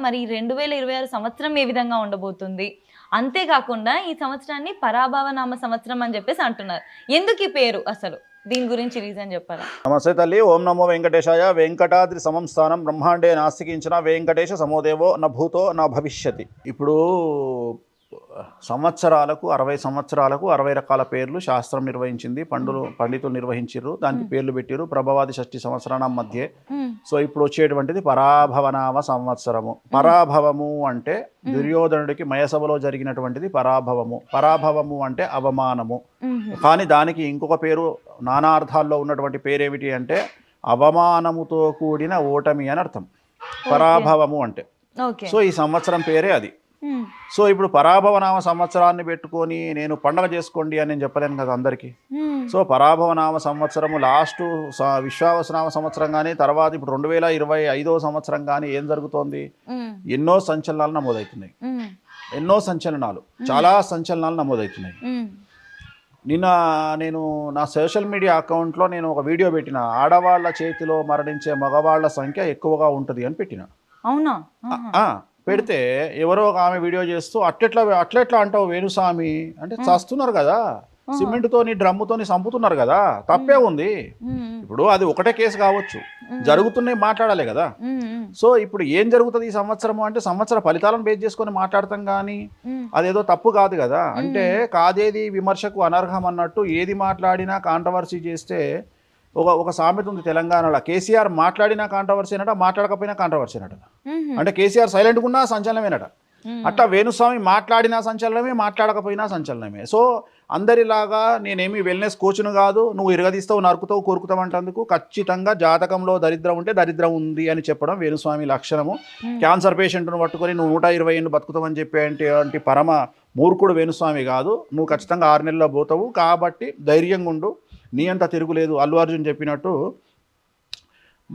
మరి 2026 సంవత్సరం ఏ విధంగా ఉండబోతుంది? అంతేకాకుండా ఈ సంవత్సరాన్ని పరాభవనామ సంవత్సరం అని చెప్పేసి అంటున్నారు. ఎందుకు ఈ పేరు అసలు? దీని గురించి రీజన్ చెప్పారా? నమస్తే తల్లి. ఓం నమో వెంకటేశాయ. వెంకటాద్రి సమం స్థానం బ్రహ్మాండే నాస్తికించిన వెంకటేశ సమోదేవో న భూతో నా భవిష్యతి. ఇప్పుడు సంవత్సరాలకు 60 సంవత్సరాలకు 60 రకాల పేర్లు శాస్త్రం నిర్వహించింది. పండితులు నిర్వహించారు, దానికి పేర్లు పెట్టారు. ప్రభవాది షష్ఠి సంవత్సరాల మధ్య. సో ఇప్పుడు వచ్చేటువంటిది పరాభవనామ సంవత్సరము. పరాభవము అంటే దుర్యోధనుడికి మయసభలో జరిగినటువంటిది పరాభవము. పరాభవము అంటే అవమానము. కానీ దానికి ఇంకొక పేరు, నానార్థాల్లో ఉన్నటువంటి పేరేమిటి అంటే అవమానముతో కూడిన ఓటమి అని అర్థం పరాభవము అంటే. సో ఈ సంవత్సరం పేరే అది. సో ఇప్పుడు పరాభవనామ సంవత్సరాన్ని పెట్టుకొని నేను పండగ చేసుకోండి అని నేను చెప్పలేను కదా అందరికీ. సో పరాభవనామ సంవత్సరము లాస్ట్ విశ్వావసనామ సంవత్సరం కానీ, తర్వాత ఇప్పుడు 2025వ సంవత్సరం కానీ ఏం జరుగుతోంది? ఎన్నో సంచలనాలు నమోదవుతున్నాయి. ఎన్నో సంచలనాలు, చాలా సంచలనాలు నమోదవుతున్నాయి. నిన్న నేను నా సోషల్ మీడియా అకౌంట్లో నేను ఒక వీడియో పెట్టిన, ఆడవాళ్ళ చేతిలో మరణించే మగవాళ్ళ సంఖ్య ఎక్కువగా ఉంటుంది అని పెట్టిన. అవునా? పెడితే ఎవరో ఒక ఆమె వీడియో చేస్తూ అట్లెట్లా అంటావు వేణుస్వామి అంటే, చస్తున్నారు కదా, సిమెంట్తోని డ్రమ్ముతోని చంపుతున్నారు కదా, తప్పే ఉంది. ఇప్పుడు అది ఒకటే కేసు కావచ్చు, జరుగుతున్నాయి మాట్లాడాలి కదా. సో ఇప్పుడు ఏం జరుగుతుంది ఈ సంవత్సరము అంటే, సంవత్సర ఫలితాలను బేస్ చేసుకొని మాట్లాడతాం కానీ అదేదో తప్పు కాదు కదా. అంటే కాదేది విమర్శకు అనర్హం అన్నట్టు ఏది మాట్లాడినా కాంట్రవర్సీ చేస్తే, ఒక సామెత ఉంది తెలంగాణలో, కేసీఆర్ మాట్లాడినా కాంట్రవర్సీ అనట, మాట్లాడకపోయినా కాంట్రవర్సీ అనట. అంటే కేసీఆర్ సైలెంట్గా ఉన్నా సంచలనమేనట. అట్లా వేణుస్వామి మాట్లాడినా సంచలనమే, మాట్లాడకపోయినా సంచలనమే. సో అందరిలాగా నేనేమి వెల్నెస్ కోచ్ను కాదు, నువ్వు ఇరగదీస్తావు, నరుకుతావు, కోరుకుతావు అంటందుకు ఖచ్చితంగా జాతకంలో దరిద్రం ఉంటే దరిద్రం ఉంది అని చెప్పడం వేణుస్వామి లక్షణము. క్యాన్సర్ పేషెంట్ను పట్టుకొని నువ్వు 120 ఏళ్ళు బతుకుతావని చెప్పేటువంటి పరమ మూర్ఖుడు వేణుస్వామి కాదు. నువ్వు ఖచ్చితంగా 6 నెలల్లో పోతావు, కాబట్టి ధైర్యంగా ఉండు, నీ అంత తిరుగులేదు. అల్లు అర్జున్ చెప్పినట్టు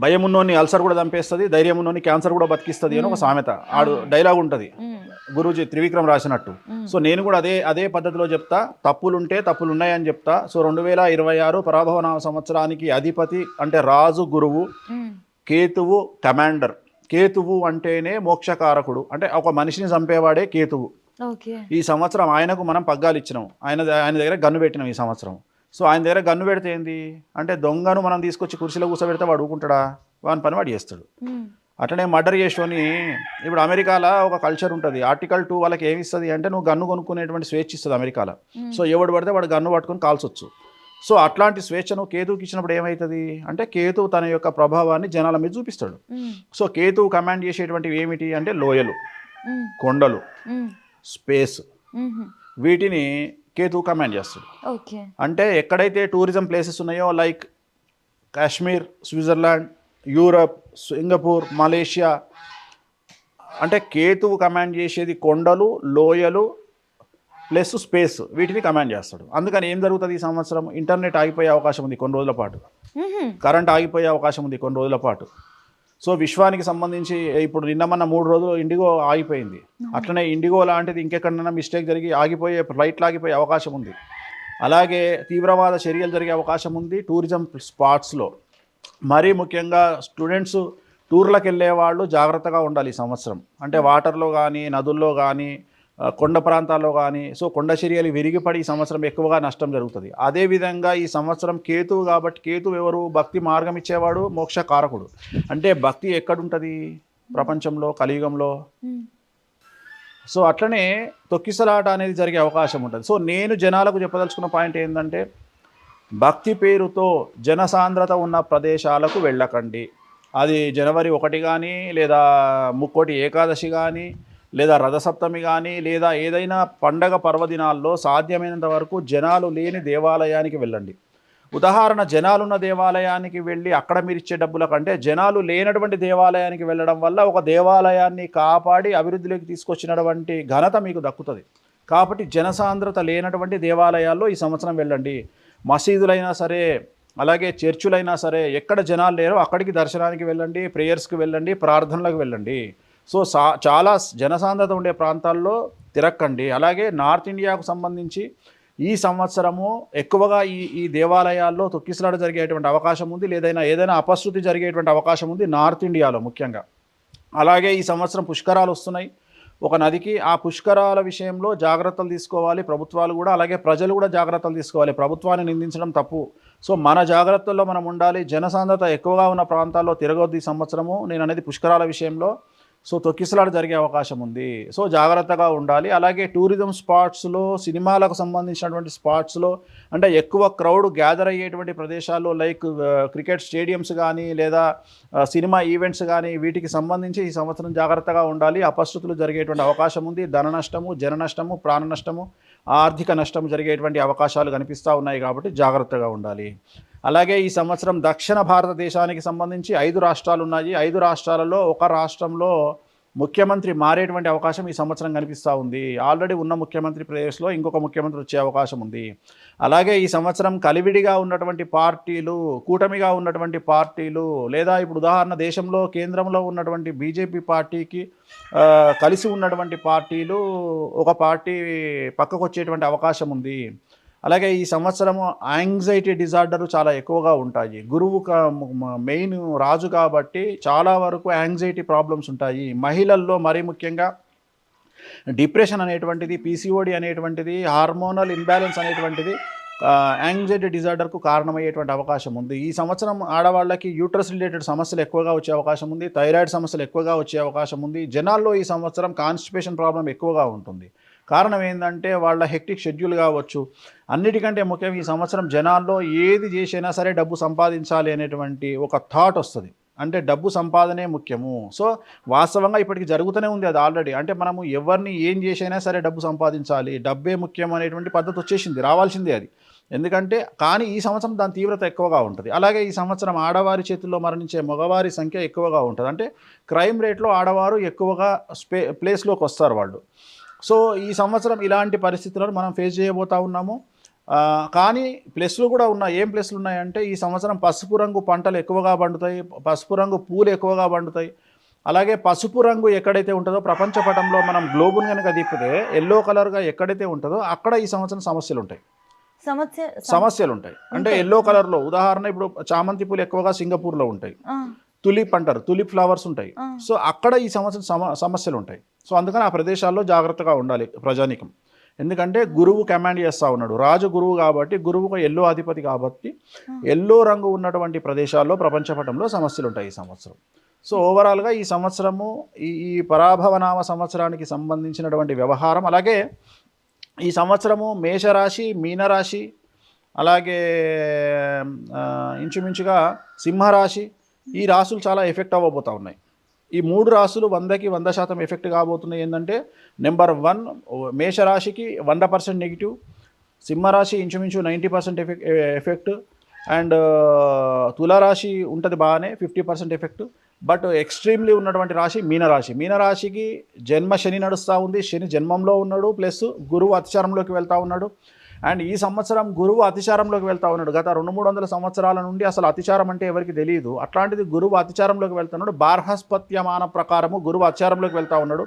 భయం ఉన్నోని అల్సర్ కూడా చంపేస్తుంది, ధైర్యం ఉన్నోని క్యాన్సర్ కూడా బతికిస్తుంది అని ఒక సామెత, ఆడు డైలాగ్ ఉంటుంది, గురూజీ త్రివిక్రమ్ రాసినట్టు. సో నేను కూడా అదే పద్ధతిలో చెప్తా, తప్పులుంటే తప్పులు ఉన్నాయని చెప్తా. సో 2026 పరాభవనామ సంవత్సరానికి అధిపతి అంటే రాజు గురువు, కేతువు కమాండర్. కేతువు అంటేనే మోక్షకారకుడు, అంటే ఒక మనిషిని చంపేవాడే కేతువు. ఈ సంవత్సరం ఆయనకు మనం పగ్గాలు ఇచ్చినాం, ఆయన దగ్గర గన్ను పెట్టినాం ఈ సంవత్సరం. సో ఆయన దగ్గర గన్ను పెడితే ఏంది అంటే, దొంగను మనం తీసుకొచ్చి కుర్చీలో కూర్చోబెడితే వాడు ఊరుకుంటాడా? వాని పని వాడు చేస్తాడు. అట్లనే మర్డర్ చేసుకొని, ఇప్పుడు అమెరికాలో ఒక కల్చర్ ఉంటుంది, ఆర్టికల్ 2 వాళ్ళకి ఏమి ఇస్తుంది అంటే, నువ్వు గన్ను కొనుక్కునేటువంటి స్వేచ్ఛ ఇస్తుంది అమెరికాలో. సో ఎవడు పడితే వాడు గన్ను పట్టుకొని కాల్చొచ్చు. సో అట్లాంటి స్వేచ్ఛను కేతువుకి ఇచ్చినప్పుడు ఏమవుతుంది అంటే, కేతువు తన యొక్క ప్రభావాన్ని జనాల మీద చూపిస్తాడు. సో కేతువు కమాండ్ చేసేటువంటివి ఏమిటి అంటే, లోయలు, కొండలు, స్పేస్, వీటిని కేతువు కమాండ్ చేస్తాడు. అంటే ఎక్కడైతే టూరిజం ప్లేసెస్ ఉన్నాయో, like Kashmir, Switzerland, Europe, Singapore, Malaysia, అంటే కేతువు కమాండ్ చేసేది కొండలు, లోయలు ప్లస్ స్పేస్, వీటిని కమాండ్ చేస్తాడు. అందుకని ఏం జరుగుతుంది ఈ సంవత్సరం? ఇంటర్నెట్ ఆగిపోయే అవకాశం ఉంది కొన్ని రోజుల పాటు, కరెంట్ ఆగిపోయే అవకాశం ఉంది కొన్ని రోజుల పాటు. సో విశ్వానికి సంబంధించి ఇప్పుడు నిన్నమన్న 3 రోజులు ఇండిగో ఆగిపోయింది. అట్లనే ఇండిగో లాంటిది ఇంకెక్కడైనా మిస్టేక్ జరిగి ఆగిపోయే, ఫ్లైట్లు ఆగిపోయే అవకాశం ఉంది. అలాగే తీవ్రవాద చర్యలు జరిగే అవకాశం ఉంది టూరిజం స్పాట్స్లో. మరీ ముఖ్యంగా స్టూడెంట్స్ టూర్లకు వెళ్ళే వాళ్ళు జాగ్రత్తగా ఉండాలి ఈ సంవత్సరం. అంటే వాటర్లో కానీ, నదుల్లో కానీ, కొండ ప్రాంతాల్లో కానీ. సో కొండ చర్యలు విరిగిపడి ఈ సంవత్సరం ఎక్కువగా నష్టం జరుగుతుంది. అదేవిధంగా ఈ సంవత్సరం కేతువు కాబట్టి, కేతువు ఎవరు? భక్తి మార్గం ఇచ్చేవాడు, మోక్షకారకుడు. అంటే భక్తి ఎక్కడుంటుంది ప్రపంచంలో, కలియుగంలో. సో అట్లనే తొక్కిసలాట అనేది జరిగే అవకాశం ఉంటుంది. సో నేను జనాలకు చెప్పదలుచుకున్న పాయింట్ ఏంటంటే, భక్తి పేరుతో జనసాంద్రత ఉన్న ప్రదేశాలకు వెళ్ళకండి. అది జనవరి 1 కానీ, లేదా ముక్కోటి ఏకాదశి కానీ, లేదా రథసప్తమి కానీ, లేదా ఏదైనా పండగ పర్వదినాల్లో సాధ్యమైనంత వరకు జనాలు లేని దేవాలయానికి వెళ్ళండి. ఉదాహరణ, జనాలున్న దేవాలయానికి వెళ్ళి అక్కడ మీరు ఇచ్చే డబ్బుల కంటే జనాలు లేనటువంటి దేవాలయానికి వెళ్ళడం వల్ల ఒక దేవాలయాన్ని కాపాడి అభివృద్ధిలోకి తీసుకొచ్చినటువంటి ఘనత మీకు దక్కుతుంది. కాబట్టి జనసాంద్రత లేనటువంటి దేవాలయాల్లో ఈ సంవత్సరం వెళ్ళండి. మసీదులైనా సరే, అలాగే చర్చులైనా సరే, ఎక్కడ జనాలు లేరో అక్కడికి దర్శనానికి వెళ్ళండి, ప్రేయర్స్కి వెళ్ళండి, ప్రార్థనలకు వెళ్ళండి. సో చాలా జనసాంద్రత ఉండే ప్రాంతాల్లో తిరక్కండి. అలాగే నార్త్ ఇండియాకు సంబంధించి ఈ సంవత్సరము ఎక్కువగా ఈ దేవాలయాల్లో తొక్కిసలాట జరిగేటువంటి అవకాశం ఉంది, ఏదైనా అపశృతి జరిగేటువంటి అవకాశం ఉంది నార్త్ ఇండియాలో ముఖ్యంగా. అలాగే ఈ సంవత్సరం పుష్కరాలు వస్తున్నాయి ఒక నదికి. ఆ పుష్కరాల విషయంలో జాగ్రత్తలు తీసుకోవాలి ప్రభుత్వాలు కూడా, అలాగే ప్రజలు కూడా జాగ్రత్తలు తీసుకోవాలి. ప్రభుత్వాన్ని నిందించడం తప్పు. సో మన జాగ్రత్తల్లో మనం ఉండాలి. జనసాంద్రత ఎక్కువగా ఉన్న ప్రాంతాల్లో తిరగొద్దు ఈ సంవత్సరము. నేను అనేది పుష్కరాల విషయంలో. సో తొక్కిసలాట జరిగే అవకాశం ఉంది. సో జాగ్రత్తగా ఉండాలి. అలాగే టూరిజం స్పాట్స్లో, సినిమాలకు సంబంధించినటువంటి స్పాట్స్లో, అంటే ఎక్కువ క్రౌడ్ గ్యాదర్ అయ్యేటువంటి ప్రదేశాల్లో లైక్ క్రికెట్ స్టేడియంస్ కానీ లేదా సినిమా ఈవెంట్స్ కానీ వీటికి సంబంధించి ఈ సంవత్సరం జాగ్రత్తగా ఉండాలి. అపశృతులు జరిగేటువంటి అవకాశం ఉంది. ధన నష్టము, జన నష్టము, ప్రాణ నష్టము, ఆర్థిక నష్టం జరిగేటువంటి అవకాశాలు కనిపిస్తూ ఉన్నాయి కాబట్టి జాగ్రత్తగా ఉండాలి. అలాగే ఈ సంవత్సరం దక్షిణ భారతదేశానికి సంబంధించి 5 రాష్ట్రాలు ఉన్నాయి. 5 రాష్ట్రాలలో ఒక రాష్ట్రంలో ముఖ్యమంత్రి మారేటువంటి అవకాశం ఈ సంవత్సరం కనిపిస్తూ ఉంది. ఆల్రెడీ ఉన్న ముఖ్యమంత్రి ప్లేస్లో ఇంకొక ముఖ్యమంత్రి వచ్చే అవకాశం ఉంది. అలాగే ఈ సంవత్సరం కలివిడిగా ఉన్నటువంటి పార్టీలు, కూటమిగా ఉన్నటువంటి పార్టీలు, లేదా ఇప్పుడు ఉదాహరణ దేశంలో కేంద్రంలో ఉన్నటువంటి బీజేపీ పార్టీకి కలిసి ఉన్నటువంటి పార్టీలు ఒక పార్టీ పక్కకు వచ్చేటువంటి అవకాశం ఉంది. అలాగే ఈ సంవత్సరము యాంగ్జైటీ డిజార్డర్ చాలా ఎక్కువగా ఉంటాయి. గురువు మెయిన్ రాజు కాబట్టి చాలా వరకు యాంగ్జైటీ ప్రాబ్లమ్స్ ఉంటాయి. మహిళల్లో మరీ ముఖ్యంగా డిప్రెషన్ అనేటువంటిది, పీసీఓడి అనేటువంటిది, హార్మోనల్ ఇంబ్యాలెన్స్ అనేటువంటిది యాంగ్జైటీ డిజార్డర్కు కారణమయ్యేటువంటి అవకాశం ఉంది. ఈ సంవత్సరం ఆడవాళ్ళకి యూట్రస్ రిలేటెడ్ సమస్యలు ఎక్కువగా వచ్చే అవకాశం ఉంది. థైరాయిడ్ సమస్యలు ఎక్కువగా వచ్చే అవకాశం ఉంది. జనాల్లో ఈ సంవత్సరం కాన్స్టిపేషన్ ప్రాబ్లం ఎక్కువగా ఉంటుంది. కారణం ఏంటంటే వాళ్ళ హెక్టిక్ షెడ్యూల్ కావచ్చు. అన్నిటికంటే ముఖ్యం ఈ సంవత్సరం జనాల్లో ఏది చేసినా సరే డబ్బు సంపాదించాలి అనేటువంటి ఒక థాట్ వస్తుంది. అంటే డబ్బు సంపాదనే ముఖ్యము. సో వాస్తవంగా ఇప్పటికి జరుగుతూనే ఉంది అది ఆల్రెడీ. అంటే మనము ఎవరిని ఏం చేసైనా సరే డబ్బు సంపాదించాలి, డబ్బే ముఖ్యం అనేటువంటి పద్ధతి వచ్చేసింది, రావాల్సిందే అది. ఎందుకంటే కానీ ఈ సంవత్సరం దాని తీవ్రత ఎక్కువగా ఉంటుంది. అలాగే ఈ సంవత్సరం ఆడవారి చేతుల్లో మరణించే మగవారి సంఖ్య ఎక్కువగా ఉంటుంది. అంటే క్రైమ్ రేట్లో ఆడవారు ఎక్కువగా ప్లేస్లోకి వస్తారు వాళ్ళు. సో ఈ సంవత్సరం ఇలాంటి పరిస్థితులను మనం ఫేస్ చేయబోతూ ఉన్నాము. కానీ ప్లస్లు కూడా ఉన్నాయి. ఏం ప్లస్లు ఉన్నాయంటే ఈ సంవత్సరం పసుపు రంగు పంటలు ఎక్కువగా పండుతాయి, పసుపు రంగు పూలు ఎక్కువగా పండుతాయి. అలాగే పసుపు రంగు ఎక్కడైతే ఉంటుందో ప్రపంచ పటంలో మనం గ్లోబుని కనుక తిప్పితే ఎల్లో కలర్గా ఎక్కడైతే ఉంటుందో అక్కడ ఈ సంవత్సరం సమస్యలు ఉంటాయి. అంటే ఎల్లో కలర్లో ఉదాహరణ ఇప్పుడు చామంతి పూలు ఎక్కువగా సింగపూర్లో ఉంటాయి. తులిప్ అంటారు, తులిప్ ఫ్లవర్స్ ఉంటాయి. సో అక్కడ ఈ సంవత్సరం సమస్యలు ఉంటాయి. సో అందుకని ఆ ప్రదేశాల్లో జాగ్రత్తగా ఉండాలి ప్రజానికం. ఎందుకంటే గురువు కమాండ్ చేస్తూ ఉన్నాడు, రాజు గురువు కాబట్టి, గురువుకు ఎల్లో అధిపతి కాబట్టి ఎల్లో రంగు ఉన్నటువంటి ప్రదేశాల్లో ప్రపంచపటంలో సమస్యలు ఉంటాయి ఈ సంవత్సరం. సో ఓవరాల్గా ఈ సంవత్సరము ఈ పరాభవనామ సంవత్సరానికి సంబంధించినటువంటి వ్యవహారం. అలాగే ఈ సంవత్సరము మేషరాశి, మీనరాశి, అలాగే ఇంచుమించుగా సింహరాశి, ఈ రాశులు చాలా ఎఫెక్ట్ అవ్వబోతూ ఉన్నాయి. ఈ 3 రాశులు 100కి 100% ఎఫెక్ట్ కాబోతున్నాయి. ఏంటంటే నెంబర్ 1 మేషరాశికి 100% నెగిటివ్, సింహరాశి ఇంచుమించు 90% ఎఫెక్ట్, అండ్ తులారాశి ఉంటుంది బాగానే 50% ఎఫెక్ట్. బట్ ఎక్స్ట్రీమ్లీ ఉన్నటువంటి రాశి మీనరాశి. మీనరాశికి జన్మ శని నడుస్తూ ఉంది, శని జన్మంలో ఉన్నాడు, ప్లస్ గురువు అతిచారంలోకి వెళ్తూ ఉన్నాడు. అండ్ ఈ సంవత్సరం గురువు అతిచారంలోకి వెళ్తూ ఉన్నాడు. గత 200-300 సంవత్సరాల నుండి అసలు అతిచారం అంటే ఎవరికి తెలియదు. అట్లాంటిది గురువు అతిచారంలోకి వెళ్తున్నాడు. బార్హస్పత్యమాన ప్రకారము గురువు అతిచారంలోకి వెళ్తూ ఉన్నాడు.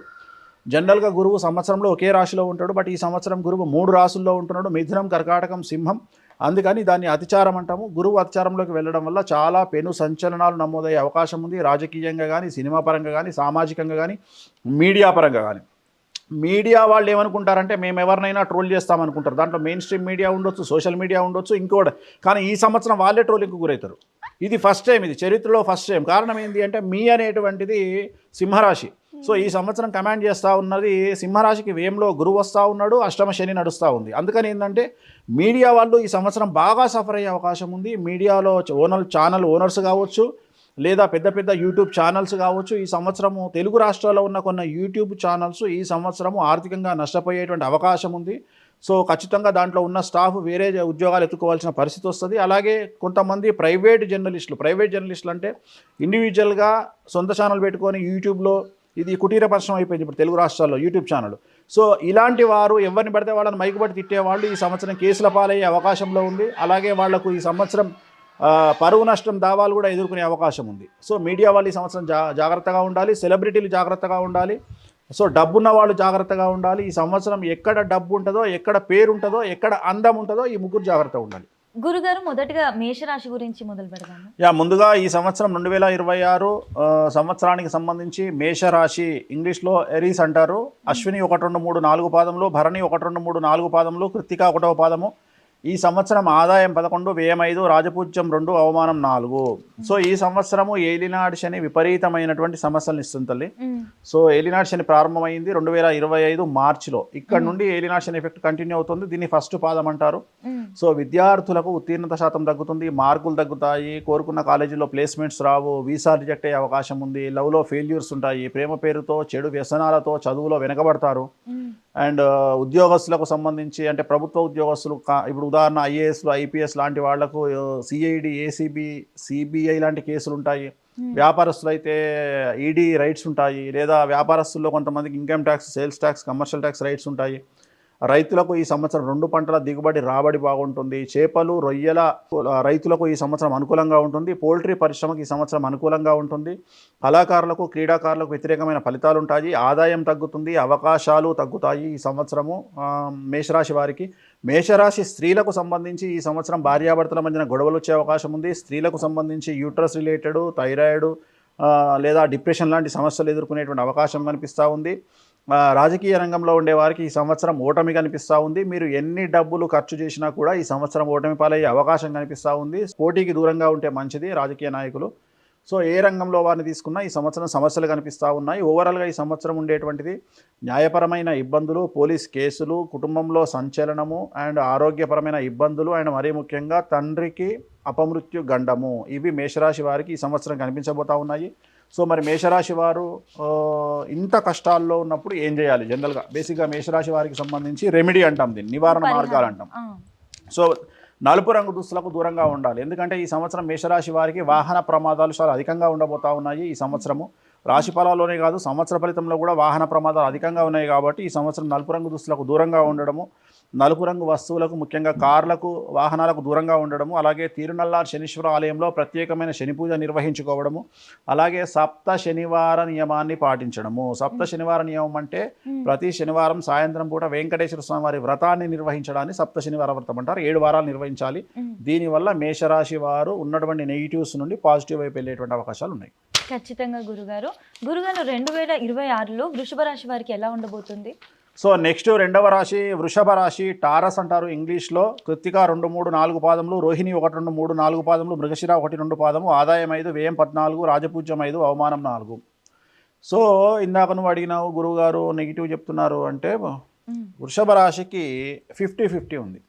జనరల్గా గురువు సంవత్సరంలో ఒకే రాశిలో ఉంటాడు. బట్ ఈ సంవత్సరం గురువు 3 రాశుల్లో ఉంటున్నాడు, మిథునం, కర్కాటకం, సింహం. అందుకని దాన్ని అతిచారం అంటాము. గురువు అతిచారంలోకి వెళ్ళడం వల్ల చాలా పెను సంచలనాలు నమోదయ్యే అవకాశం ఉంది. రాజకీయంగా కానీ, సినిమా పరంగా కానీ, సామాజికంగా కానీ, మీడియా పరంగా కానీ. మీడియా వాళ్ళు ఏమనుకుంటారంటే మేము ఎవరినైనా ట్రోల్ చేస్తామనుకుంటారు. దాంట్లో మెయిన్ స్ట్రీమ్ మీడియా ఉండొచ్చు, సోషల్ మీడియా ఉండొచ్చు, ఇంకోటి. కానీ ఈ సంవత్సరం వాళ్ళే ట్రోలింగ్కు గురవుతారు. ఇది ఫస్ట్ టైం, ఇది చరిత్రలో ఫస్ట్ టైం. కారణం ఏంటి అంటే మీ అనేటువంటిది సింహరాశి. సో ఈ సంవత్సరం కమాండ్ చేస్తూ ఉన్నది సింహరాశికి. వ్యయంలో గురువు వస్తూ ఉన్నాడు, అష్టమ శని నడుస్తూ ఉంది. అందుకని ఏంటంటే మీడియా వాళ్ళు ఈ సంవత్సరం బాగా సఫర్ అయ్యే అవకాశం ఉంది. మీడియాలో ఛానల్ ఓనర్స్ కావచ్చు, లేదా పెద్ద పెద్ద యూట్యూబ్ ఛానల్స్ కావచ్చు. ఈ సంవత్సరము తెలుగు రాష్ట్రాల్లో ఉన్న కొన్ని యూట్యూబ్ ఛానల్స్ ఈ సంవత్సరము ఆర్థికంగా నష్టపోయేటువంటి అవకాశం ఉంది. సో ఖచ్చితంగా దాంట్లో ఉన్న స్టాఫ్ వేరే ఉద్యోగాలు ఎత్తుకోవాల్సిన పరిస్థితి వస్తుంది. అలాగే కొంతమంది ప్రైవేట్ జర్నలిస్టులు అంటే ఇండివిజువల్గా సొంత ఛానల్ పెట్టుకొని యూట్యూబ్లో, ఇది కుటీర పరిశ్రమ అయిపోయింది ఇప్పుడు తెలుగు రాష్ట్రాల్లో యూట్యూబ్ ఛానల్. సో ఇలాంటి వారు ఎవరిని పడితే వాళ్ళని మైకుబడి తిట్టేవాళ్ళు ఈ సంవత్సరం కేసుల పాలయ్యే అవకాశంలో ఉంది. అలాగే వాళ్లకు ఈ సంవత్సరం పరువు నష్టం దావాలు కూడా ఎదుర్కొనే అవకాశం ఉంది. సో మీడియా వాళ్ళు ఈ సంవత్సరం జాగ్రత్తగా ఉండాలి. సెలబ్రిటీలు జాగ్రత్తగా ఉండాలి. సో డబ్బున్న వాళ్ళు జాగ్రత్తగా ఉండాలి. ఈ సంవత్సరం ఎక్కడ డబ్బు ఉంటుందో, ఎక్కడ పేరు ఉంటుందో, ఎక్కడ అందం ఉంటుందో ఈ ముగ్గురు జాగ్రత్తగా ఉండాలి. గురుగారు మొదటగా మేషరాశి గురించి మొదలు పెడదాము. ముందుగా ఈ సంవత్సరం 2026 సంవత్సరానికి సంబంధించి మేషరాశి, ఇంగ్లీష్లో ఎరీస్ అంటారు. అశ్విని 1, 2, 3, 4 పాదములు, భరణి 1, 2, 3, 4 పాదములు, కృత్తిక 1వ పాదము. ఈ సంవత్సరం ఆదాయం 11, వ్యయం 5, రాజపూజ్యం 2, అవమానం 4. సో ఈ సంవత్సరము ఏలినాటి శని విపరీతమైనటువంటి సమస్యలను ఇస్తుంది తల్లి. సో ఏలినాటి శని ప్రారంభమైంది 2025 మార్చిలో. ఇక్కడ నుండి ఏలినాటి శని ఎఫెక్ట్ కంటిన్యూ అవుతుంది. దీన్ని ఫస్ట్ పాదం అంటారు. సో విద్యార్థులకు ఉత్తీర్ణత శాతం తగ్గుతుంది, మార్కులు తగ్గుతాయి, కోరుకున్న కాలేజీలో ప్లేస్మెంట్స్ రావు, వీసా రిజెక్ట్ అయ్యే అవకాశం ఉంది, లవ్లో ఫెయిల్యూర్స్ ఉంటాయి, ప్రేమ పేరుతో చెడు వ్యసనాలతో చదువులో వెనకబడతారు. అండ్ ఉద్యోగస్తులకు సంబంధించి అంటే ప్రభుత్వ ఉద్యోగస్తులు ఇప్పుడు ఉదాహరణ ఐఏఎస్లు, ఐపీఎస్ లాంటి వాళ్లకు సిఐడి, ఏసీబీ, సిబిఐ లాంటి కేసులు ఉంటాయి. వ్యాపారస్తులు అయితే ఈడీ రైట్స్ ఉంటాయి, లేదా వ్యాపారస్తుల్లో కొంతమందికి income tax, sales tax, commercial tax rights ఉంటాయి. రైతులకు ఈ సంవత్సరం 2 పంటల దిగుబడి రాబడి బాగుంటుంది. చేపలు, రొయ్యల రైతులకు ఈ సంవత్సరం అనుకూలంగా ఉంటుంది. పోల్ట్రీ పరిశ్రమకు ఈ సంవత్సరం అనుకూలంగా ఉంటుంది. కళాకారులకు, క్రీడాకారులకు వ్యతిరేకమైన ఫలితాలు ఉంటాయి. ఆదాయం తగ్గుతుంది, అవకాశాలు తగ్గుతాయి ఈ సంవత్సరము మేషరాశి వారికి. మేషరాశి స్త్రీలకు సంబంధించి ఈ సంవత్సరం భార్యాభర్తల మధ్యన గొడవలు వచ్చే అవకాశం ఉంది. స్త్రీలకు సంబంధించి యూట్రస్ రిలేటెడ్, థైరాయిడ్ లేదా డిప్రెషన్ లాంటి సమస్యలు ఎదుర్కొనేటువంటి అవకాశం కనిపిస్తూ ఉంది. రాజకీయ రంగంలో ఉండేవారికి ఈ సంవత్సరం ఓటమి కనిపిస్తూ ఉంది. మీరు ఎన్ని డబ్బులు ఖర్చు చేసినా కూడా ఈ సంవత్సరం ఓటమి పాలయ్యే అవకాశం కనిపిస్తూ ఉంది. పోటీకి దూరంగా ఉంటే మంచిది రాజకీయ నాయకులు. సో ఏ రంగంలో వారిని తీసుకున్నా ఈ సంవత్సరం సమస్యలు కనిపిస్తూ ఉన్నాయి. ఓవరాల్గా ఈ సంవత్సరం ఉండేటువంటిది న్యాయపరమైన ఇబ్బందులు, పోలీస్ కేసులు, కుటుంబంలో సంచలనము అండ్ ఆరోగ్యపరమైన ఇబ్బందులు అండ్ మరీ ముఖ్యంగా తండ్రికి అపమృత్యు గండము, ఇవి మేషరాశి వారికి ఈ సంవత్సరం కనిపించబోతూ ఉన్నాయి. సో మరి మేషరాశి వారు ఇంత కష్టాల్లో ఉన్నప్పుడు ఏం చేయాలి? జనరల్గా బేసిక్గా మేషరాశి వారికి సంబంధించి రెమెడీ అంటాం, దీన్ని నివారణ మార్గాలు అంటాం. సో నలుపు రంగు దుస్తులకు దూరంగా ఉండాలి. ఎందుకంటే ఈ సంవత్సరం మేషరాశి వారికి వాహన ప్రమాదాలు చాలా అధికంగా ఉండబోతూ ఉన్నాయి. ఈ సంవత్సరము రాశి ఫలాల్లోనే కాదు సంవత్సర ఫలితంలో కూడా వాహన ప్రమాదాలు అధికంగా ఉన్నాయి. కాబట్టి ఈ సంవత్సరం నలుపు రంగు దుస్తులకు దూరంగా ఉండడము, నలుపు రంగు వస్తువులకు ముఖ్యంగా కార్లకు, వాహనాలకు దూరంగా ఉండడము, అలాగే తిరునల్లార్ శనీశ్వర ఆలయంలో ప్రత్యేకమైన శని పూజ నిర్వహించుకోవడము, అలాగే సప్త శనివార నియమాన్ని పాటించడము. సప్త శనివార నియమం అంటే ప్రతి శనివారం సాయంత్రం పూట వెంకటేశ్వర స్వామి వారి వ్రతాన్ని నిర్వహించడాన్ని సప్త శనివార వ్రతం అంటారు. 7 వారాలు నిర్వహించాలి. దీనివల్ల మేషరాశి వారు ఉన్నటువంటి నెగిటివ్స్ నుండి పాజిటివ్ వైపు వెళ్ళేటువంటి అవకాశాలు ఉన్నాయి. ఖచ్చితంగా గురుగారు. 2026లో వృషభ రాశి వారికి ఎలా ఉండబోతుంది? సో నెక్స్ట్ 2వ రాశి వృషభ రాశి, టారస్ అంటారు ఇంగ్లీష్లో. కృత్తిక 2, 3, 4 పాదములు, రోహిణి 1, 2, 3, 4 పాదములు, మృగశిర 1, 2 పాదము, ఆదాయం 5, వ్యయం 14, రాజపూజ్యం 5, అవమానం 4. సో ఇందాక నువ్వు అడిగినావు గురువుగారు నెగిటివ్ చెప్తున్నారు అంటే, వృషభ రాశికి 50-50 ఉంది.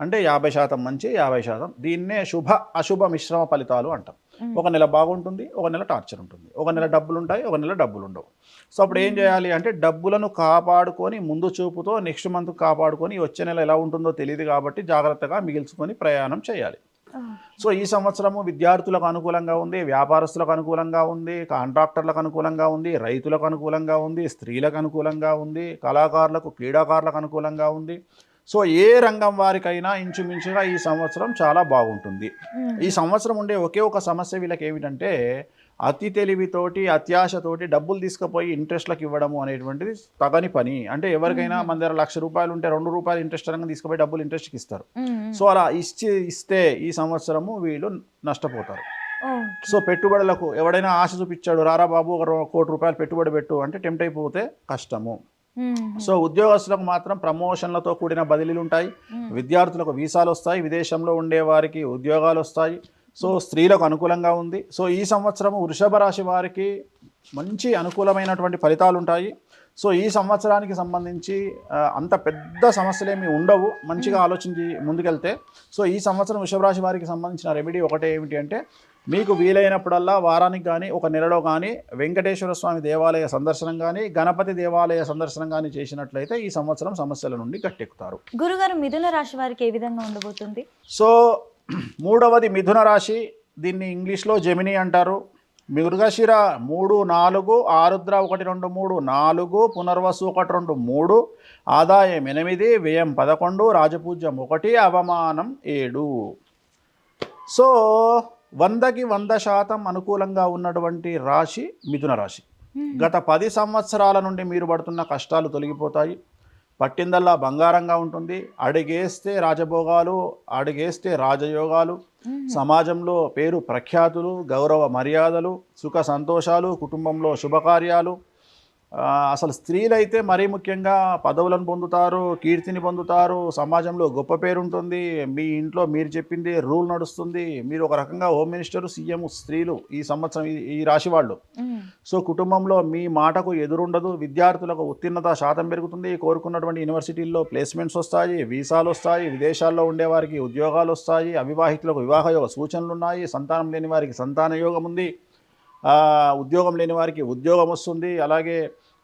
అంటే 50% మంచి, 50%. దీన్నే శుభ అశుభ మిశ్రమ ఫలితాలు అంటాం. ఒక నెల బాగుంటుంది, ఒక నెల టార్చర్ ఉంటుంది, ఒక నెల డబ్బులు ఉంటాయి, ఒక నెల డబ్బులు ఉండవు. సో అప్పుడు ఏం చేయాలి అంటే డబ్బులను కాపాడుకొని ముందు చూపుతో నెక్స్ట్ మంత్ కాపాడుకొని వచ్చే నెల ఎలా ఉంటుందో తెలియదు కాబట్టి జాగ్రత్తగా మిగిల్చుకొని ప్రయాణం చేయాలి. సో ఈ సంవత్సరము విద్యార్థులకు అనుకూలంగా ఉంది, వ్యాపారస్తులకు అనుకూలంగా ఉంది, కాంట్రాక్టర్లకు అనుకూలంగా ఉంది, రైతులకు అనుకూలంగా ఉంది, స్త్రీలకు అనుకూలంగా ఉంది, కళాకారులకు, క్రీడాకారులకు అనుకూలంగా ఉంది. సో ఏ రంగం వారికైనా ఇంచుమించుగా ఈ సంవత్సరం చాలా బాగుంటుంది. ఈ సంవత్సరం ఉండే ఒకే ఒక సమస్య వీళ్ళకి ఏమిటంటే అతి తెలివితోటి, అత్యాశతోటి డబ్బులు తీసుకుపోయి ఇంట్రెస్ట్లకు ఇవ్వడము అనేటువంటిది తగని పని. అంటే ఎవరికైనా మన దగ్గర ₹1,00,000 ఉంటే ₹2 ఇంట్రెస్ట్ రంగం తీసుకుపోయి డబ్బులు ఇంట్రెస్ట్కి ఇస్తారు. సో అలా ఇస్తే ఈ సంవత్సరము వీళ్ళు నష్టపోతారు. సో పెట్టుబడులకు ఎవడైనా ఆశ చూపించాడు, రారా బాబు ₹1,00,00,000 పెట్టుబడి పెట్టు అంటే టెంప్ట్ అయిపోతే కష్టము. సో ఉద్యోగస్తులకు మాత్రం ప్రమోషన్లతో కూడిన బదిలీలు ఉంటాయి, విద్యార్థులకు వీసాలు వస్తాయి, విదేశంలో ఉండే వారికి ఉద్యోగాలు వస్తాయి. సో స్త్రీలకు అనుకూలంగా ఉంది. సో ఈ సంవత్సరము వృషభ రాశి వారికి మంచి అనుకూలమైనటువంటి ఫలితాలు ఉంటాయి. సో ఈ సంవత్సరానికి సంబంధించి అంత పెద్ద సమస్యలేమి ఉండవు, మంచిగా ఆలోచించి ముందుకెళ్తే. సో ఈ సంవత్సరం వృషభ రాశి వారికి సంబంధించిన రెమెడీ ఒకటే ఏమిటి అంటే, మీకు వీలైనప్పుడల్లా వారానికి కానీ ఒక నెలలో కానీ వెంకటేశ్వర స్వామి దేవాలయ సందర్శనం కానీ గణపతి దేవాలయ సందర్శనం కానీ చేసినట్లయితే ఈ సంవత్సరం సమస్యల నుండి గట్టెక్కుతారు. గురుగారు మిథున రాశి వారికి ఏ విధంగా ఉండబోతుంది? సో 3వది మిథున రాశి, దీన్ని ఇంగ్లీష్లో జెమిని అంటారు. మృగశిర 3, 4, ఆరుద్ర 1, 2, 3, 4, పునర్వసు 1, 2, 3, ఆదాయం 8, వ్యయం 11, రాజపూజ్యం 1, అవమానం 7. సో 100కి 100% అనుకూలంగా ఉన్నటువంటి రాశి మిథున రాశి. గత 10 సంవత్సరాల నుండి మీరు పడుతున్న కష్టాలు తొలగిపోతాయి. పట్టిందల్లా బంగారంగా ఉంటుంది. అడుగేస్తే రాజభోగాలు, అడుగేస్తే రాజయోగాలు, సమాజంలో పేరు ప్రఖ్యాతులు, గౌరవ మర్యాదలు, సుఖ సంతోషాలు, కుటుంబంలో శుభకార్యాలు. అసలు స్త్రీలైతే మరీ ముఖ్యంగా పదవులను పొందుతారు, కీర్తిని పొందుతారు, సమాజంలో గొప్ప పేరు ఉంటుంది. మీ ఇంట్లో మీరు చెప్పింది రూల్ నడుస్తుంది. మీరు ఒక రకంగా హోమ్ మినిస్టర్, సీఎం స్త్రీలు ఈ సంవత్సరం ఈ రాశి వాళ్ళు. సో కుటుంబంలో మీ మాటకు ఎదురుండదు. విద్యార్థులకు ఉత్తీర్ణత శాతం పెరుగుతుంది. కోరుకున్నటువంటి యూనివర్సిటీల్లో ప్లేస్మెంట్స్ వస్తాయి, వీసాలు వస్తాయి, విదేశాల్లో ఉండేవారికి ఉద్యోగాలు వస్తాయి, అవివాహితులకు వివాహ యోగ సూచనలు ఉన్నాయి, సంతానం లేని వారికి సంతాన యోగం ఉంది, ఉద్యోగం లేని వారికి ఉద్యోగం వస్తుంది. అలాగే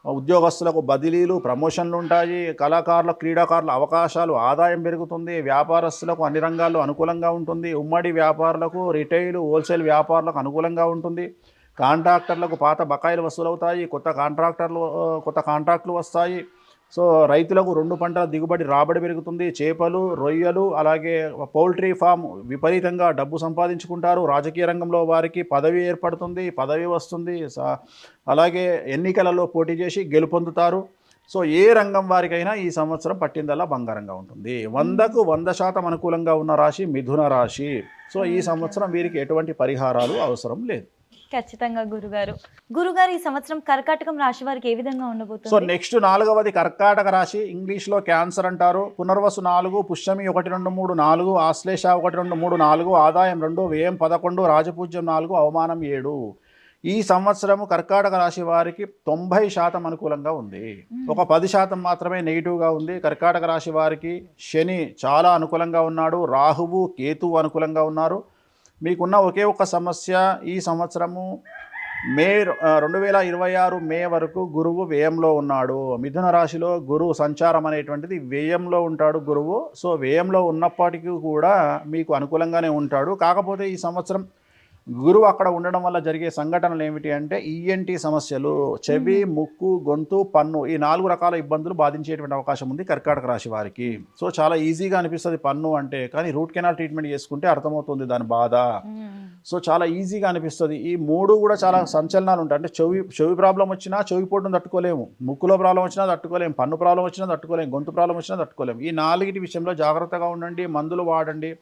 ఉద్యోగస్తులకు బదిలీలు, ప్రమోషన్లు ఉంటాయి. కళాకారుల, క్రీడాకారుల అవకాశాలు, ఆదాయం పెరుగుతుంది. వ్యాపారస్తులకు అన్ని రంగాల్లో అనుకూలంగా ఉంటుంది. ఉమ్మడి వ్యాపారులకు, రిటైల్, హోల్సేల్ వ్యాపారులకు అనుకూలంగా ఉంటుంది. కాంట్రాక్టర్లకు పాత బకాయిలు వసూలవుతాయి. కొత్త కాంట్రాక్టులు వస్తాయి. సో రైతులకు 2 పంటల దిగుబడి రాబడి పెరుగుతుంది. చేపలు, రొయ్యలు, అలాగే పౌల్ట్రీ ఫామ్ విపరీతంగా డబ్బు సంపాదించుకుంటారు. రాజకీయ రంగంలో వారికి పదవి ఏర్పడుతుంది, పదవి వస్తుంది. అలాగే ఎన్నికలలో పోటీ చేసి గెలుపొందుతారు. సో ఏ రంగం వారికైనా ఈ సంవత్సరం పట్టిందల్లా బంగారంగా ఉంటుంది. 100కు 100% అనుకూలంగా ఉన్న రాశి మిథున రాశి. సో ఈ సంవత్సరం వీరికి ఎటువంటి పరిహారాలు అవసరం లేదు. ఖచ్చితంగా గురుగారు ఈ సంవత్సరం కర్కాటకం రాశి వారికి ఏ విధంగా ఉండబోతుంది? సో నెక్స్ట్ 4వది కర్కాటక రాశి. ఇంగ్లీష్లో క్యాన్సర్ అంటారు. పునర్వసు 4, పుష్యమి 1, 2, 3, 4, ఆశ్లేష 1, 2, 3, 4, ఆదాయం 2, వ్యయం 11, రాజపూజ్యం 4, అవమానం 7. ఈ సంవత్సరము కర్కాటక రాశి వారికి 90% అనుకూలంగా ఉంది. ఒక 10% మాత్రమే నెగిటివ్గా ఉంది. కర్కాటక రాశి వారికి శని చాలా అనుకూలంగా ఉన్నాడు. రాహువు, కేతువు అనుకూలంగా ఉన్నారు. మీకున్న ఒకే ఒక్క సమస్య, ఈ సంవత్సరము 2026 మే వరకు గురువు వ్యయంలో ఉన్నాడు. మిథున రాశిలో గురువు సంచారం అనేటువంటిది వ్యయంలో ఉంటాడు గురువు. సో వ్యయంలో ఉన్నప్పటికీ కూడా మీకు అనుకూలంగానే ఉంటాడు. కాకపోతే ఈ సంవత్సరం గురువు అక్కడ ఉండడం వల్ల జరిగే సంఘటనలు ఏమిటి అంటే ఈఎన్టీ సమస్యలు, చెవి, ముక్కు, గొంతు, పన్ను, ఈ 4 రకాల ఇబ్బందులు బాధించేటువంటి అవకాశం ఉంది కర్కాటక రాశి వారికి. సో చాలా ఈజీగా అనిపిస్తుంది పన్ను అంటే, కానీ రూట్ కెనాల్ ట్రీట్మెంట్ చేసుకుంటే అర్థమవుతుంది దాని బాధ. సో చాలా ఈజీగా అనిపిస్తుంది. ఈ 3 కూడా చాలా సంచలనాలు ఉంటాయి. అంటే చెవి ప్రాబ్లం వచ్చినా చెవిపోటును తట్టుకోలేము, ముక్కులో ప్రాబ్లం వచ్చినా తట్టుకోలేము, పన్ను ప్రాబ్లం వచ్చినా తట్టుకోలేము, గొంతు ప్రాబ్లం వచ్చినా తట్టుకోలేము. ఈ 4 విషయంలో జాగ్రత్తగా ఉండండి. మందులు వాడండి,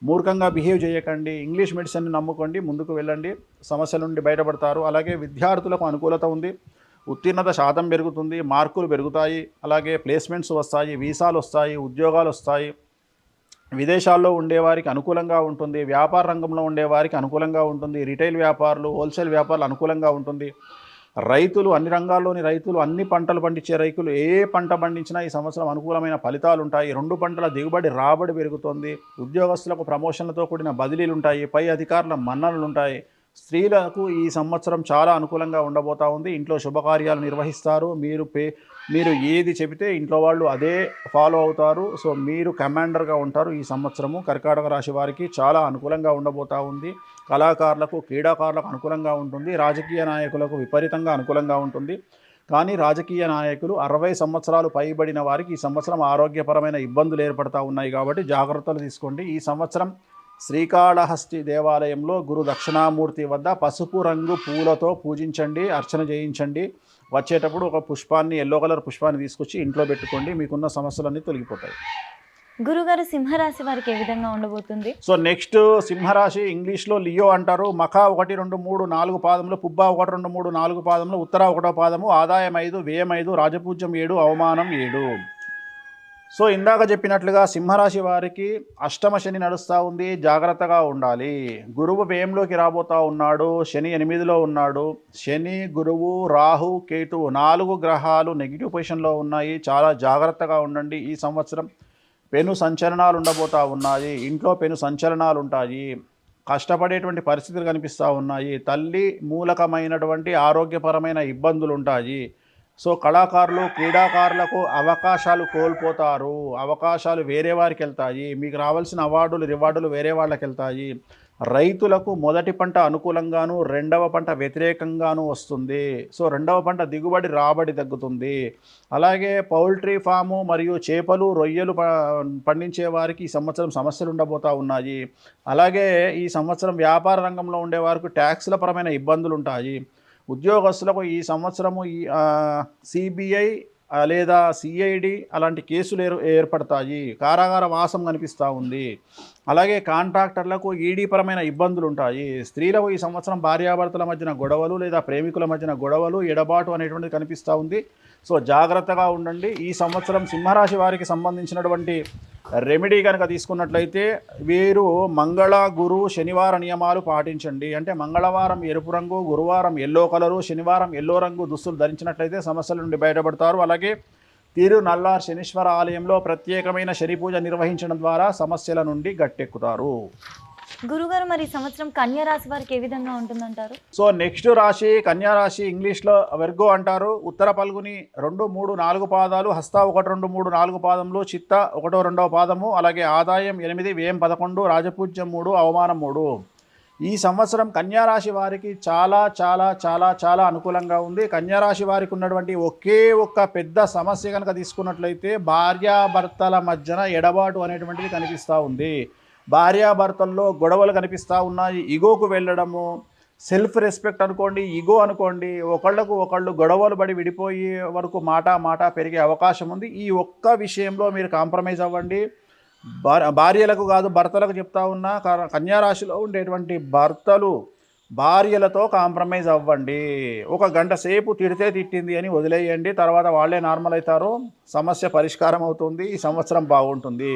మూర్ఖంగా బిహేవ్ చేయకండి, ఇంగ్లీష్ మెడిసిన్ని నమ్ముకోండి, ముందుకు వెళ్ళండి, సమస్యల నుండి బయటపడతారు. అలాగే విద్యార్థులకు అనుకూలత ఉంది, ఉత్తీర్ణత శాతం పెరుగుతుంది, మార్కులు పెరుగుతాయి, అలాగే ప్లేస్మెంట్స్ వస్తాయి, వీసాలు వస్తాయి, ఉద్యోగాలు వస్తాయి. విదేశాల్లో ఉండేవారికి అనుకూలంగా ఉంటుంది, వ్యాపార రంగంలో ఉండేవారికి అనుకూలంగా ఉంటుంది, రిటైల్ వ్యాపారులు, హోల్సేల్ వ్యాపారులు అనుకూలంగా ఉంటుంది. రైతులు, అన్ని రంగాల్లోని రైతులు, అన్ని పంటలు పండించే రైతులు ఏ పంట పండించినా ఈ సంవత్సరం అనుకూలమైన ఫలితాలు ఉంటాయి. 2 పంటల దిగుబడి రాబడి పెరుగుతుంది. ఉద్యోగస్తులకు ప్రమోషన్లతో కూడిన బదిలీలు ఉంటాయి. పై అధికారుల మన్ననలు ఉంటాయి. స్త్రీలకు ఈ సంవత్సరం చాలా అనుకూలంగా ఉండబోతా ఉంది. ఇంట్లో శుభకార్యాలు నిర్వహిస్తారు. మీరు ఏది చెబితే ఇంట్లో వాళ్ళు అదే ఫాలో అవుతారు. సో మీరు కమాండర్గా ఉంటారు. ఈ సంవత్సరము కర్కాటక రాశి వారికి చాలా అనుకూలంగా ఉండబోతా ఉంది. కళాకారులకు, క్రీడాకారులకు అనుకూలంగా ఉంటుంది. రాజకీయ నాయకులకు విపరీతంగా అనుకూలంగా ఉంటుంది. కానీ రాజకీయ నాయకులు 60 సంవత్సరాలు పైబడిన వారికి ఈ సంవత్సరం ఆరోగ్యపరమైన ఇబ్బందులు ఏర్పడతా ఉన్నాయి కాబట్టి జాగ్రత్తలు తీసుకోండి. ఈ సంవత్సరం శ్రీకాళహస్తి దేవాలయంలో గురు దక్షిణామూర్తి వద్ద పసుపు రంగు పూలతో పూజించండి, అర్చన చేయించండి. వచ్చేటప్పుడు ఒక పుష్పాన్ని, ఎల్లో కలర్ పుష్పాన్ని తీసుకొచ్చి ఇంట్లో పెట్టుకోండి. మీకున్న సమస్యలన్నీ తొలగిపోతాయి. గురుగారు సింహరాశి వారికి ఏ విధంగా ఉండబోతుంది? సో నెక్స్ట్ సింహరాశి, ఇంగ్లీష్లో లియో అంటారు. మఖ 1, 2, 3, 4 పాదములు, పుబ్బ 1, 2, 3, 4 పాదములు, ఉత్తర 1వ పాదము, ఆదాయం 5, వ్యయం 5, రాజపూజ్యం 7, అవమానం 7. సో ఇందాక చెప్పినట్లుగా సింహరాశి వారికి అష్టమ శని నడుస్తూ ఉంది, జాగ్రత్తగా ఉండాలి. గురువు వ్యయంలోకి రాబోతూ ఉన్నాడు, శని 8లో ఉన్నాడు. శని, గురువు, రాహు, కేతు 4 గ్రహాలు నెగిటివ్ పొజిషన్లో ఉన్నాయి. చాలా జాగ్రత్తగా ఉండండి. ఈ సంవత్సరం పెను సంచలనాలు ఉండబోతూ ఉన్నాయి. ఇంట్లో పెను సంచలనాలు ఉంటాయి. కష్టపడేటువంటి పరిస్థితులు కనిపిస్తూ ఉన్నాయి. తల్లి మూలకమైనటువంటి ఆరోగ్యపరమైన ఇబ్బందులు ఉంటాయి. సో కళాకారులు, క్రీడాకారులకు అవకాశాలు కోల్పోతారు. అవకాశాలు వేరే వారికి వెళ్తాయి. మీకు రావాల్సిన అవార్డులు, రివార్డులు వేరే వాళ్ళకి వెళ్తాయి. రైతులకు మొదటి పంట అనుకూలంగాను, 2వ పంట వ్యతిరేకంగాను వస్తుంది. సో 2వ పంట దిగుబడి, రాబడి తగ్గుతుంది. అలాగే పౌల్ట్రీ ఫాము మరియు చేపలు, రొయ్యలు పండించే వారికి ఈ సంవత్సరం సమస్యలు ఉండబోతూ ఉన్నాయి. అలాగే ఈ సంవత్సరం వ్యాపార రంగంలో ఉండే వారికి ట్యాక్స్ల పరమైన ఇబ్బందులు ఉంటాయి. ఉద్యోగస్తులకు ఈ సంవత్సరము సిబిఐ, లేదా సిఐడి అలాంటి కేసులు ఏర్పడతాయి. కారాగార వాసం కనిపిస్తూ ఉంది. అలాగే కాంట్రాక్టర్లకు ఈడీ పరమైన ఇబ్బందులు ఉంటాయి. స్త్రీలకు ఈ సంవత్సరం భార్యాభర్తల మధ్యన గొడవలు లేదా ప్రేమికుల మధ్యన గొడవలు, ఎడబాటు అనేటువంటిది కనిపిస్తూ ఉంది. సో జాగ్రత్తగా ఉండండి. ఈ సంవత్సరం సింహరాశి వారికి సంబంధించినటువంటి రెమెడీ కనుక తీసుకున్నట్లయితే వీరు మంగళ, గురు, శనివార నియమాలు పాటించండి. అంటే మంగళవారం ఎరుపు రంగు, గురువారం ఎల్లో కలరు, శనివారం ఎల్లో రంగు దుస్తులు ధరించినట్లయితే సమస్యల నుండి బయటపడతారు. అలాగే తిరునల్లార్ శనీశ్వర ఆలయంలో ప్రత్యేకమైన శని పూజ నిర్వహించడం ద్వారా సమస్యల నుండి గట్టెక్కుతారు. గురుగారు, మరి ఈ సంవత్సరం కన్యా రాశి వారికి ఏ విధంగా ఉంటుందంటారు? సో నెక్స్ట్ రాశి కన్యా రాశి, ఇంగ్లీష్లో వెర్గో అంటారు. ఉత్తర పల్గుని 2, 3, 4 పాదాలు, హస్త 1, 2, 3, 4 పాదములు, చిత్త 1, 2 పాదము, అలాగే ఆదాయం 8, వ్యయం 11, రాజపూజ్యం 3, అవమానం 3. ఈ సంవత్సరం కన్యా రాశి వారికి చాలా చాలా చాలా చాలా అనుకూలంగా ఉంది. కన్యా రాశి వారికి ఉన్నటువంటి ఒకే ఒక్క పెద్ద సమస్య కనుక తీసుకున్నట్లయితే భార్యాభర్తల మధ్యన ఎడబాటు అనేటువంటిది కనిపిస్తూ ఉంది. భార్యాభర్తల్లో గొడవలు కనిపిస్తూ ఉన్నాయి. ఈగోకు వెళ్ళడము, సెల్ఫ్ రెస్పెక్ట్ అనుకోండి, ఈగో అనుకోండి, ఒకళ్ళకు ఒకళ్ళు గొడవలు పడి విడిపోయే వరకు మాట పెరిగే అవకాశం ఉంది. ఈ ఒక్క విషయంలో మీరు కాంప్రమైజ్ అవ్వండి. భార్యలకు కాదు భర్తలకు చెప్తా ఉన్నా, కన్యా రాశిలో ఉండేటువంటి భర్తలు భార్యలతో కాంప్రమైజ్ అవ్వండి. 1 గంట సేపు తిట్టింది అని వదిలేయండి. తర్వాత వాళ్ళే నార్మల్ అవుతారు, సమస్య పరిష్కారం అవుతుంది. ఈ సంవత్సరం బాగుంటుంది.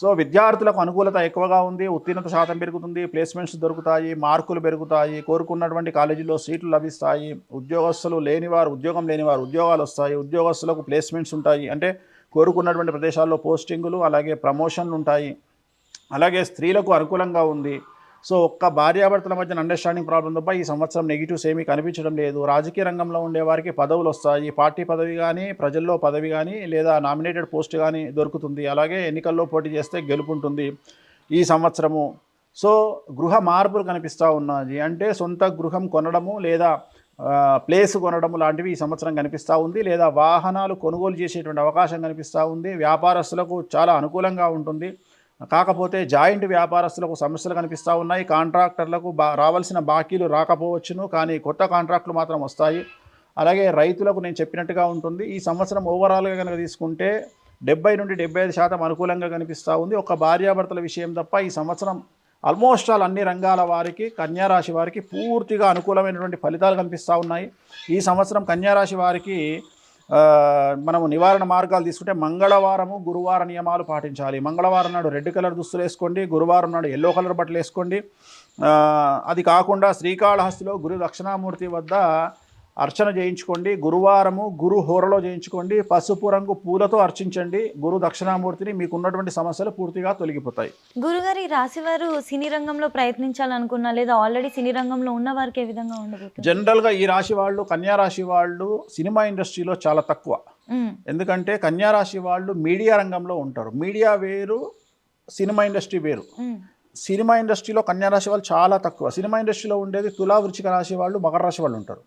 సో విద్యార్థులకు అనుకూలత ఎక్కువగా ఉంది. ఉత్తీర్ణత శాతం పెరుగుతుంది. ప్లేస్మెంట్స్ దొరుకుతాయి, మార్కులు పెరుగుతాయి, కోరుకున్నటువంటి కాలేజీలో సీట్లు లభిస్తాయి. ఉద్యోగస్తులు లేనివారు ఉద్యోగం లేనివారు ఉద్యోగాలు వస్తాయి. ఉద్యోగస్తులకు ప్లేస్మెంట్స్ ఉంటాయి, అంటే కోరుకున్నటువంటి ప్రదేశాల్లో పోస్టింగులు, అలాగే ప్రమోషన్లు ఉంటాయి. అలాగే స్త్రీలకు అనుకూలంగా ఉంది. సో ఒక్క భార్యాభర్తల మధ్యన అండర్స్టాండింగ్ ప్రాబ్లం తప్ప ఈ సంవత్సరం నెగిటివ్స్ ఏమీ కనిపించడం లేదు. రాజకీయ రంగంలో ఉండే వారికి పదవులు వస్తాయి. పార్టీ పదవి కానీ, ప్రజల్లో పదవి కానీ, లేదా నామినేటెడ్ పోస్ట్ కానీ దొరుకుతుంది. అలాగే ఎన్నికల్లో పోటీ చేస్తే గెలుపుంటుంది ఈ సంవత్సరము. సో గృహ మార్పులు కనిపిస్తూ ఉన్నాయి. అంటే సొంత గృహం కొనడము లేదా ప్లేస్ కొనడము లాంటివి ఈ సంవత్సరం కనిపిస్తూ ఉంది. లేదా వాహనాలు కొనుగోలు చేసేటువంటి అవకాశం కనిపిస్తూ ఉంది. వ్యాపారస్తులకు చాలా అనుకూలంగా ఉంటుంది. కాకపోతే జాయింట్ వ్యాపారస్తులకు సమస్యలు కనిపిస్తూ ఉన్నాయి. కాంట్రాక్టర్లకు రావాల్సిన బాకీలు రాకపోవచ్చును, కానీ కొత్త కాంట్రాక్టులు మాత్రం వస్తాయి. అలాగే రైతులకు నేను చెప్పినట్టుగా ఉంటుంది. ఈ సంవత్సరం ఓవరాల్గా కనుక తీసుకుంటే 70 నుండి 75% అనుకూలంగా కనిపిస్తూ ఉంది. ఒక భార్యాభర్తల విషయం తప్ప ఈ సంవత్సరం ఆల్మోస్ట్ ఆల్ అన్ని రంగాల వారికి, కన్యా రాశి వారికి పూర్తిగా అనుకూలమైనటువంటి ఫలితాలు కనిపిస్తూ ఉన్నాయి. ఈ సంవత్సరం కన్యా రాశి వారికి మనము నివారణ మార్గాలు తీసుకుంటే మంగళవారము, గురువార నియమాలు పాటించాలి. మంగళవారం నాడు రెడ్ కలర్ దుస్తులు వేసుకోండి, గురువారం నాడు ఎల్లో కలర్ బట్టలు వేసుకోండి. అది కాకుండా శ్రీకాళహస్తిలో గురు దక్షిణామూర్తి వద్ద అర్చన చేయించుకోండి. గురువారము గురు హోరలో చేయించుకోండి. పసుపు రంగు పూలతో అర్చించండి గురు దక్షిణామూర్తిని. మీకు ఉన్నటువంటి సమస్యలు పూర్తిగా తొలగిపోతాయి. గురుగారు, ఈ రాశి వారు సినీ రంగంలో ప్రయత్నించాలనుకున్నా లేదా ఆల్రెడీ సినీ రంగంలో ఉన్న వారికి ఏ విధంగా ఉండబోతుంది? జనరల్గా ఈ రాశి వాళ్ళు, కన్యా రాశి వాళ్ళు సినిమా ఇండస్ట్రీలో చాలా తక్కువ. ఎందుకంటే కన్యా రాశి వాళ్ళు మీడియా రంగంలో ఉంటారు. మీడియా వేరు, సినిమా ఇండస్ట్రీ వేరు. సినిమా ఇండస్ట్రీలో కన్యా రాశి వాళ్ళు చాలా తక్కువ. సినిమా ఇండస్ట్రీలో ఉండేది తులా, వృశ్చిక రాశి వాళ్ళు, మకర రాశి వాళ్ళు ఉంటారు.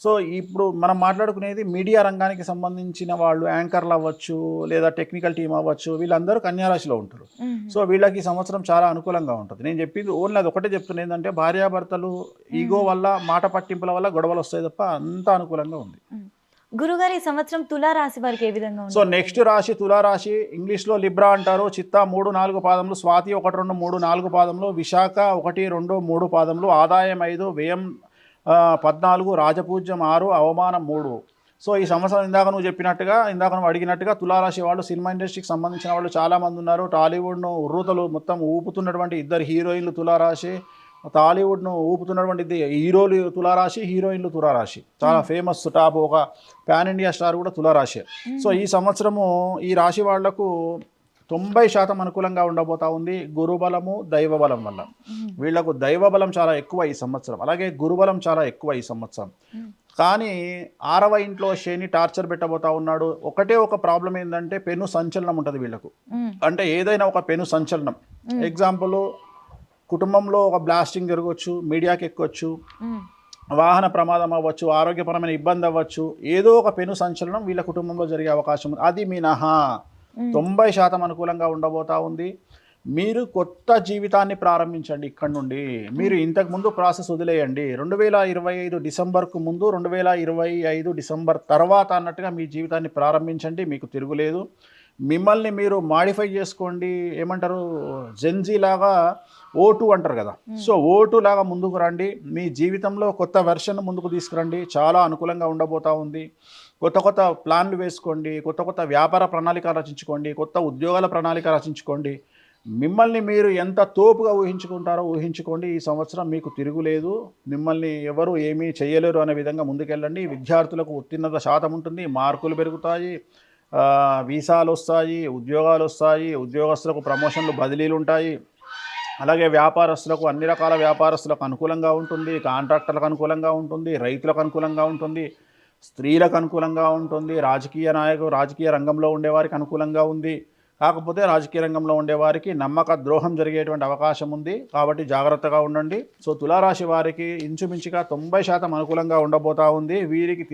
సో ఇప్పుడు మనం మాట్లాడుకునేది మీడియా రంగానికి సంబంధించిన వాళ్ళు, యాంకర్లు అవ్వచ్చు లేదా టెక్నికల్ టీం అవ్వచ్చు, వీళ్ళందరూ కన్యా రాశిలో ఉంటారు. సో వీళ్ళకి ఈ సంవత్సరం చాలా అనుకూలంగా ఉంటుంది. నేను చెప్పింది ఓన్లీ అది ఒకటే చెప్తున్నా, ఏంటంటే భార్యాభర్తలు ఈగో వల్ల, మాట పట్టింపుల వల్ల గొడవలు వస్తాయి తప్ప అంత అనుకూలంగా ఉంది. గురుగారు, ఈ సంవత్సరం తులా రాశి వారికి ఏ విధంగా ఉంది? సో నెక్స్ట్ రాశి తులా రాశి, ఇంగ్లీష్లో లిబ్రా అంటారు. చిత్త 3, 4 పాదములు, స్వాతి 1, 2, 3, 4 పాదములు, విశాఖ 1, 2, 3 పాదములు, ఆదాయం 5, వ్యయం 14, రాజపూజ్యం 6, అవమానం 3. సో ఈ సంవత్సరం ఇందాక నువ్వు అడిగినట్టుగా తులారాశి వాళ్ళు, సినిమా ఇండస్ట్రీకి సంబంధించిన వాళ్ళు చాలామంది ఉన్నారు. టాలీవుడ్ను ఉర్రూతలు మొత్తం ఊపుతున్నటువంటి 2 హీరోయిన్లు తులారాశి, టాలీవుడ్ను ఊపుతున్నటువంటి హీరోలు తులారాశి, హీరోయిన్లు తులారాశి. చాలా ఫేమస్ టాప్, ఒక పాన్ ఇండియా స్టార్ కూడా తులారాశి. సో ఈ సంవత్సరము ఈ రాశి వాళ్లకు 90% అనుకూలంగా ఉండబోతా ఉంది. గురుబలము, దైవబలం వల్ల వీళ్లకు దైవబలం చాలా ఎక్కువ ఈ సంవత్సరం, అలాగే గురుబలం చాలా ఎక్కువ ఈ సంవత్సరం. కానీ 6వ ఇంట్లో శని టార్చర్ పెట్టబోతా ఉన్నాడు. ఒక ప్రాబ్లం ఏంటంటే పెను సంచలనం ఉంటుంది వీళ్లకు. అంటే ఏదైనా ఒక పెను సంచలనం, ఎగ్జాంపుల్ కుటుంబంలో ఒక బ్లాస్టింగ్ జరగవచ్చు, మీడియాకి ఎక్కొచ్చు, వాహన ప్రమాదం అవ్వచ్చు, ఆరోగ్యపరమైన ఇబ్బంది అవ్వచ్చు, ఏదో ఒక పెను సంచలనం వీళ్ళ కుటుంబంలో జరిగే అవకాశం ఉంది. అది మినహా 90% అనుకూలంగా ఉండబోతా ఉంది. మీరు కొత్త జీవితాన్ని ప్రారంభించండి ఇక్కడ నుండి. మీరు ఇంతకుముందు ప్రాసెస్ వదిలేయండి. 2025 డిసెంబర్కు ముందు 2025 డిసెంబర్ తర్వాత అన్నట్టుగా మీ జీవితాన్ని ప్రారంభించండి. మీకు తిరుగులేదు. మిమ్మల్ని మీరు మాడిఫై చేసుకోండి. ఏమంటారు, జెన్జీ లాగా ఓటు అంటారు కదా. సో ఓటు లాగా ముందుకు రండి. మీ జీవితంలో కొత్త వెర్షన్ ముందుకు తీసుకురండి. చాలా అనుకూలంగా ఉండబోతా ఉంది. కొత్త కొత్త ప్లాన్లు వేసుకోండి. కొత్త కొత్త వ్యాపార ప్రణాళిక రచించుకోండి. కొత్త ఉద్యోగాల ప్రణాళిక రచించుకోండి. మిమ్మల్ని మీరు ఎంత తోపుగా ఊహించుకుంటారో ఊహించుకోండి. ఈ సంవత్సరం మీకు తిరుగులేదు. మిమ్మల్ని ఎవరు ఏమీ చేయలేరు అనే విధంగా ముందుకెళ్ళండి. విద్యార్థులకు ఉత్తీర్ణత శాతం ఉంటుంది. మార్కులు పెరుగుతాయి. వీసాలు వస్తాయి. ఉద్యోగాలు వస్తాయి. ఉద్యోగస్తులకు ప్రమోషన్లు, బదిలీలు ఉంటాయి. అలాగే వ్యాపారస్తులకు, అన్ని రకాల వ్యాపారస్తులకు అనుకూలంగా ఉంటుంది. కాంట్రాక్టర్లకు అనుకూలంగా ఉంటుంది. రైతులకు అనుకూలంగా ఉంటుంది. స్త్రీలకు అనుకూలంగా ఉంటుంది. రాజకీయ రంగంలో ఉండేవారికి అనుకూలంగా ఉంది. కాకపోతే రాజకీయ రంగంలో ఉండేవారికి నమ్మక ద్రోహం జరిగేటువంటి అవకాశం ఉంది. కాబట్టి జాగ్రత్తగా ఉండండి. సో తులారాశి వారికి ఇంచుమించుగా 90% అనుకూలంగా ఉండబోతా ఉంది. వీరికి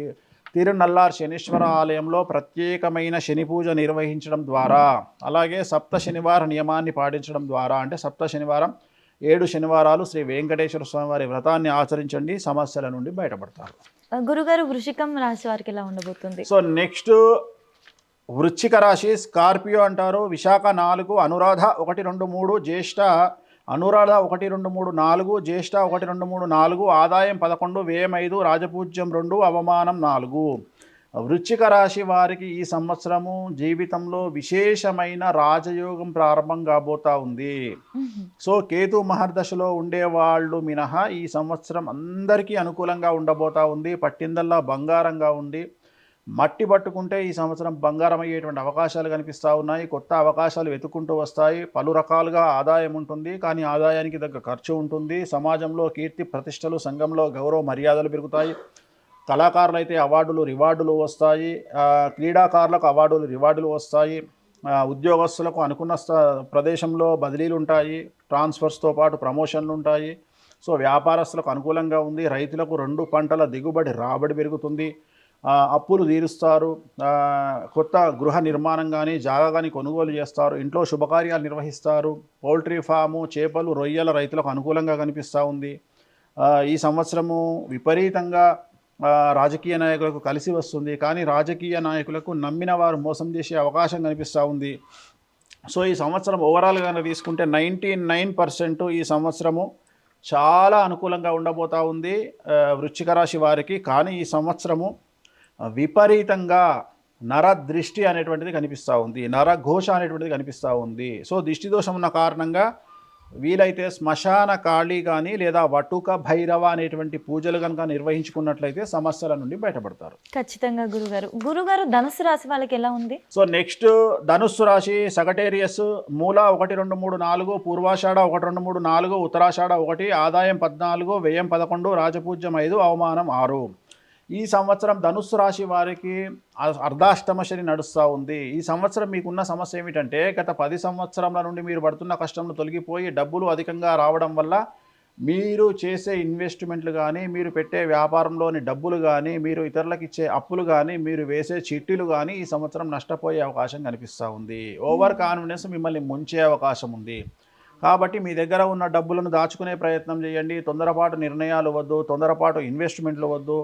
తిరునల్లార్ శనీశ్వర ఆలయంలో ప్రత్యేకమైన శని పూజ నిర్వహించడం ద్వారా, అలాగే సప్త శనివార నియమాన్ని పాటించడం ద్వారా, అంటే సప్త శనివారం 7 శనివారాలు శ్రీ వెంకటేశ్వర స్వామి వారి వ్రతాన్ని ఆచరించండి. సమస్యల నుండి బయటపడతారు. గురుగారు, వృశ్చికం రాశి వారికి ఎలా ఉండబోతుంది? సో నెక్స్ట్ వృశ్చిక రాశి, స్కార్పియో అంటారు. విశాఖ 4, అనురాధ 1, 2, 3, జ్యేష్ఠ 1, 2, 3, 4, జ్యేష్ఠ 1, 2, 3, 4, ఆదాయం 11, వ్యయం 5, రాజపూజ్యం 2, అవమానం 4. వృశ్చిక రాశి వారికి ఈ సంవత్సరము జీవితంలో విశేషమైన రాజయోగం ప్రారంభం కాబోతా ఉంది. సో కేతు మహర్దశలో ఉండేవాళ్ళు మినహా ఈ సంవత్సరం అందరికీ అనుకూలంగా ఉండబోతా ఉంది. పట్టిందల్లా బంగారంగా ఉండి మట్టి పట్టుకుంటే ఈ సంవత్సరం బంగారం అయ్యేటువంటి అవకాశాలు కనిపిస్తూ ఉన్నాయి. కొత్త అవకాశాలు వెతుక్కుంటూ వస్తాయి. పలు రకాలుగా ఆదాయం ఉంటుంది, కానీ ఆదాయానికి తగ్గ ఖర్చు ఉంటుంది. సమాజంలో కీర్తి ప్రతిష్టలు, సంఘంలో గౌరవ మర్యాదలు పెరుగుతాయి. కళాకారులు అయితే అవార్డులు, రివార్డులు వస్తాయి. క్రీడాకారులకు అవార్డులు, రివార్డులు వస్తాయి. ఉద్యోగస్తులకు అనుకున్న ప్రదేశంలో బదిలీలు ఉంటాయి. ట్రాన్స్ఫర్స్తో పాటు ప్రమోషన్లు ఉంటాయి. సో వ్యాపారస్తులకు అనుకూలంగా ఉంది. రైతులకు 2 పంటల దిగుబడి, రాబడి పెరుగుతుంది. అప్పులు తీరుస్తారు. కొత్త గృహ నిర్మాణం కానీ, జాగా కానీ కొనుగోలు చేస్తారు. ఇంట్లో శుభకార్యాలు నిర్వహిస్తారు. పౌల్ట్రీ ఫాము, చేపలు, రొయ్యల రైతులకు అనుకూలంగా కనిపిస్తూ ఉంది. ఈ సంవత్సరము విపరీతంగా రాజకీయ నాయకులకు కలిసి వస్తుంది, కానీ రాజకీయ నాయకులకు నమ్మిన వారు మోసం చేసే అవకాశం కనిపిస్తూ ఉంది. సో ఈ సంవత్సరం ఓవరాల్గా తీసుకుంటే 99% ఈ సంవత్సరము చాలా అనుకూలంగా ఉండబోతూ ఉంది వృశ్చిక రాశి వారికి. కానీ ఈ సంవత్సరము విపరీతంగా నరదృష్టి అనేటువంటిది కనిపిస్తూ ఉంది. నరఘోష అనేటువంటిది కనిపిస్తూ ఉంది. సో దిష్టి దోషం ఉన్న కారణంగా వీలైతే శ్మశాన కాళీ కానీ లేదా వటుక భైరవ అనేటువంటి పూజలు కనుక నిర్వహించుకున్నట్లయితే సమస్యల నుండి బయటపడతారు. ఖచ్చితంగా గురుగారు ధనుసు రాశి వాళ్ళకి ఎలా ఉంది? సో నెక్స్ట్ ధనుస్సు రాశి, సగటేరియస్, మూల 1, 2, 3, 4, పూర్వాషాఢ 1, 2, 3, 4, ఉత్తరాషాఢ 1, ఆదాయం 14, వ్యయం 11, రాజపూజ్యం 5, అవమానం 6. ఈ సంవత్సరం ధనుస్సు రాశి వారికి అర్ధాష్టమ శని నడుస్తూ ఉంది. ఈ సంవత్సరం మీకున్న సమస్య ఏమిటంటే, గత 10 సంవత్సరాల నుండి మీరు పడుతున్న కష్టంలో తొలగిపోయి డబ్బులు అధికంగా రావడం వల్ల మీరు చేసే ఇన్వెస్ట్మెంట్లు కానీ, మీరు పెట్టే వ్యాపారంలోని డబ్బులు కానీ, మీరు ఇతరులకు ఇచ్చే అప్పులు కానీ, మీరు వేసే చిట్టీలు కానీ ఈ సంవత్సరం నష్టపోయే అవకాశం కనిపిస్తూ ఉంది. ఓవర్ కాన్ఫిడెన్స్ మిమ్మల్ని ముంచే అవకాశం ఉంది. కాబట్టి మీ దగ్గర ఉన్న డబ్బులను దాచుకునే ప్రయత్నం చేయండి. తొందరపాటు నిర్ణయాలు వద్దు, తొందరపాటు ఇన్వెస్ట్మెంట్లు వద్దు.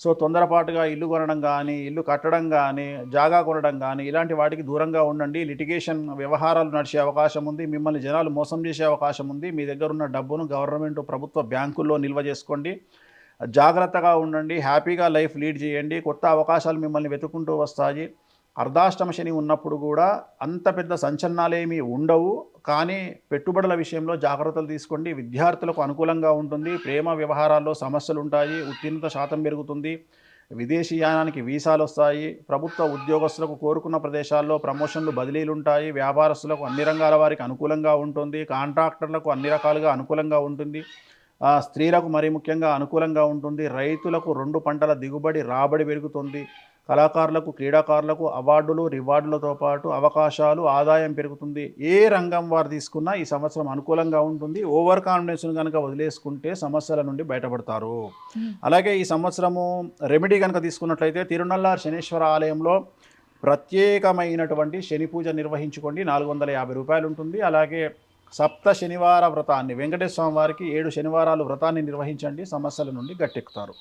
సో తొందరపాటుగా ఇల్లు కొనడం కానీ, ఇల్లు కట్టడం కానీ, జాగా కొనడం కానీ ఇలాంటి వాటికి దూరంగా ఉండండి. లిటిగేషన్ వ్యవహారాలు నడిచే అవకాశం ఉంది. మిమ్మల్ని జనాలు మోసం చేసే అవకాశం ఉంది. మీ దగ్గర ఉన్న డబ్బును గవర్నమెంట్, ప్రభుత్వ బ్యాంకుల్లో నిల్వ చేసుకోండి. జాగ్రత్తగా ఉండండి. హ్యాపీగా లైఫ్ లీడ్ చేయండి. కొత్త అవకాశాలు మిమ్మల్ని వెతుక్కుంటూ వస్తాయి. అర్ధాష్టమ శని ఉన్నప్పుడు కూడా అంత పెద్ద సంచలనాలేమీ ఉండవు, కానీ పెట్టుబడుల విషయంలో జాగ్రత్తలు తీసుకోండి. విద్యార్థులకు అనుకూలంగా ఉంటుంది. ప్రేమ వ్యవహారాల్లో సమస్యలు ఉంటాయి. ఉత్తీర్ణత శాతం పెరుగుతుంది. విదేశీయానానికి వీసాలు వస్తాయి. ప్రభుత్వ ఉద్యోగస్తులకు కోరుకున్న ప్రదేశాల్లో ప్రమోషన్లు, బదిలీలు ఉంటాయి. వ్యాపారస్తులకు అన్ని రంగాల వారికి అనుకూలంగా ఉంటుంది. కాంట్రాక్టర్లకు అన్ని రకాలుగా అనుకూలంగా ఉంటుంది. స్త్రీలకు మరీ ముఖ్యంగా అనుకూలంగా ఉంటుంది. రైతులకు 2 పంటల దిగుబడి, రాబడి పెరుగుతుంది. కళాకారులకు, క్రీడాకారులకు అవార్డులు, రివార్డులతో పాటు అవకాశాలు, ఆదాయం పెరుగుతుంది. ఏ రంగం వారు తీసుకున్నా ఈ సంవత్సరం అనుకూలంగా ఉంటుంది. ఓవర్ కాన్ఫిడెన్స్ను కనుక వదిలేసుకుంటే సమస్యల నుండి బయటపడతారు. అలాగే ఈ సంవత్సరము రెమెడీ కనుక తీసుకున్నట్లయితే తిరునల్లార్ శనీశ్వర ఆలయంలో ప్రత్యేకమైనటువంటి శని పూజ నిర్వహించుకోండి. 450 రూపాయలు ఉంటుంది. అలాగే సప్త శనివార వ్రతాన్ని, వెంకటేశ్వర స్వామి వారికి 7 శనివారాలు వ్రతాన్ని నిర్వహించండి, సమస్యల నుండి గట్టెక్కుతారు.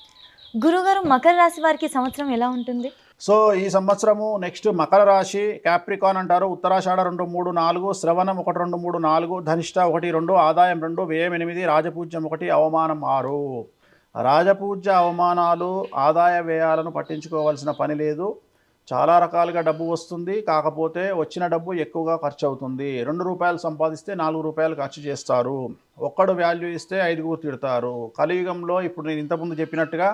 గురుగారు మకర రాశి వారికి సంవత్సరం ఎలా ఉంటుంది? సో ఈ సంవత్సరము నెక్స్ట్ మకర రాశి, క్యాప్రికాన్ అంటారు. ఉత్తరాషాఢ 2, 3, 4, శ్రవణం 1, 2, 3, 4, ధనిష్ట 1, 2, ఆదాయం 2, వ్యయం 8, రాజపూజ్యం 1, అవమానం 6. రాజపూజ్య అవమానాలు, ఆదాయ వ్యయాలను పట్టించుకోవాల్సిన పని లేదు. చాలా రకాలుగా డబ్బు వస్తుంది, కాకపోతే వచ్చిన డబ్బు ఎక్కువగా ఖర్చు అవుతుంది. 2 రూపాయలు సంపాదిస్తే 4 రూపాయలు ఖర్చు చేస్తారు. ఒక్కడు వాల్యూ ఇస్తే 5గురు తిడతారు. కలియుగంలో ఇప్పుడు నేను ఇంతకుముందు చెప్పినట్టుగా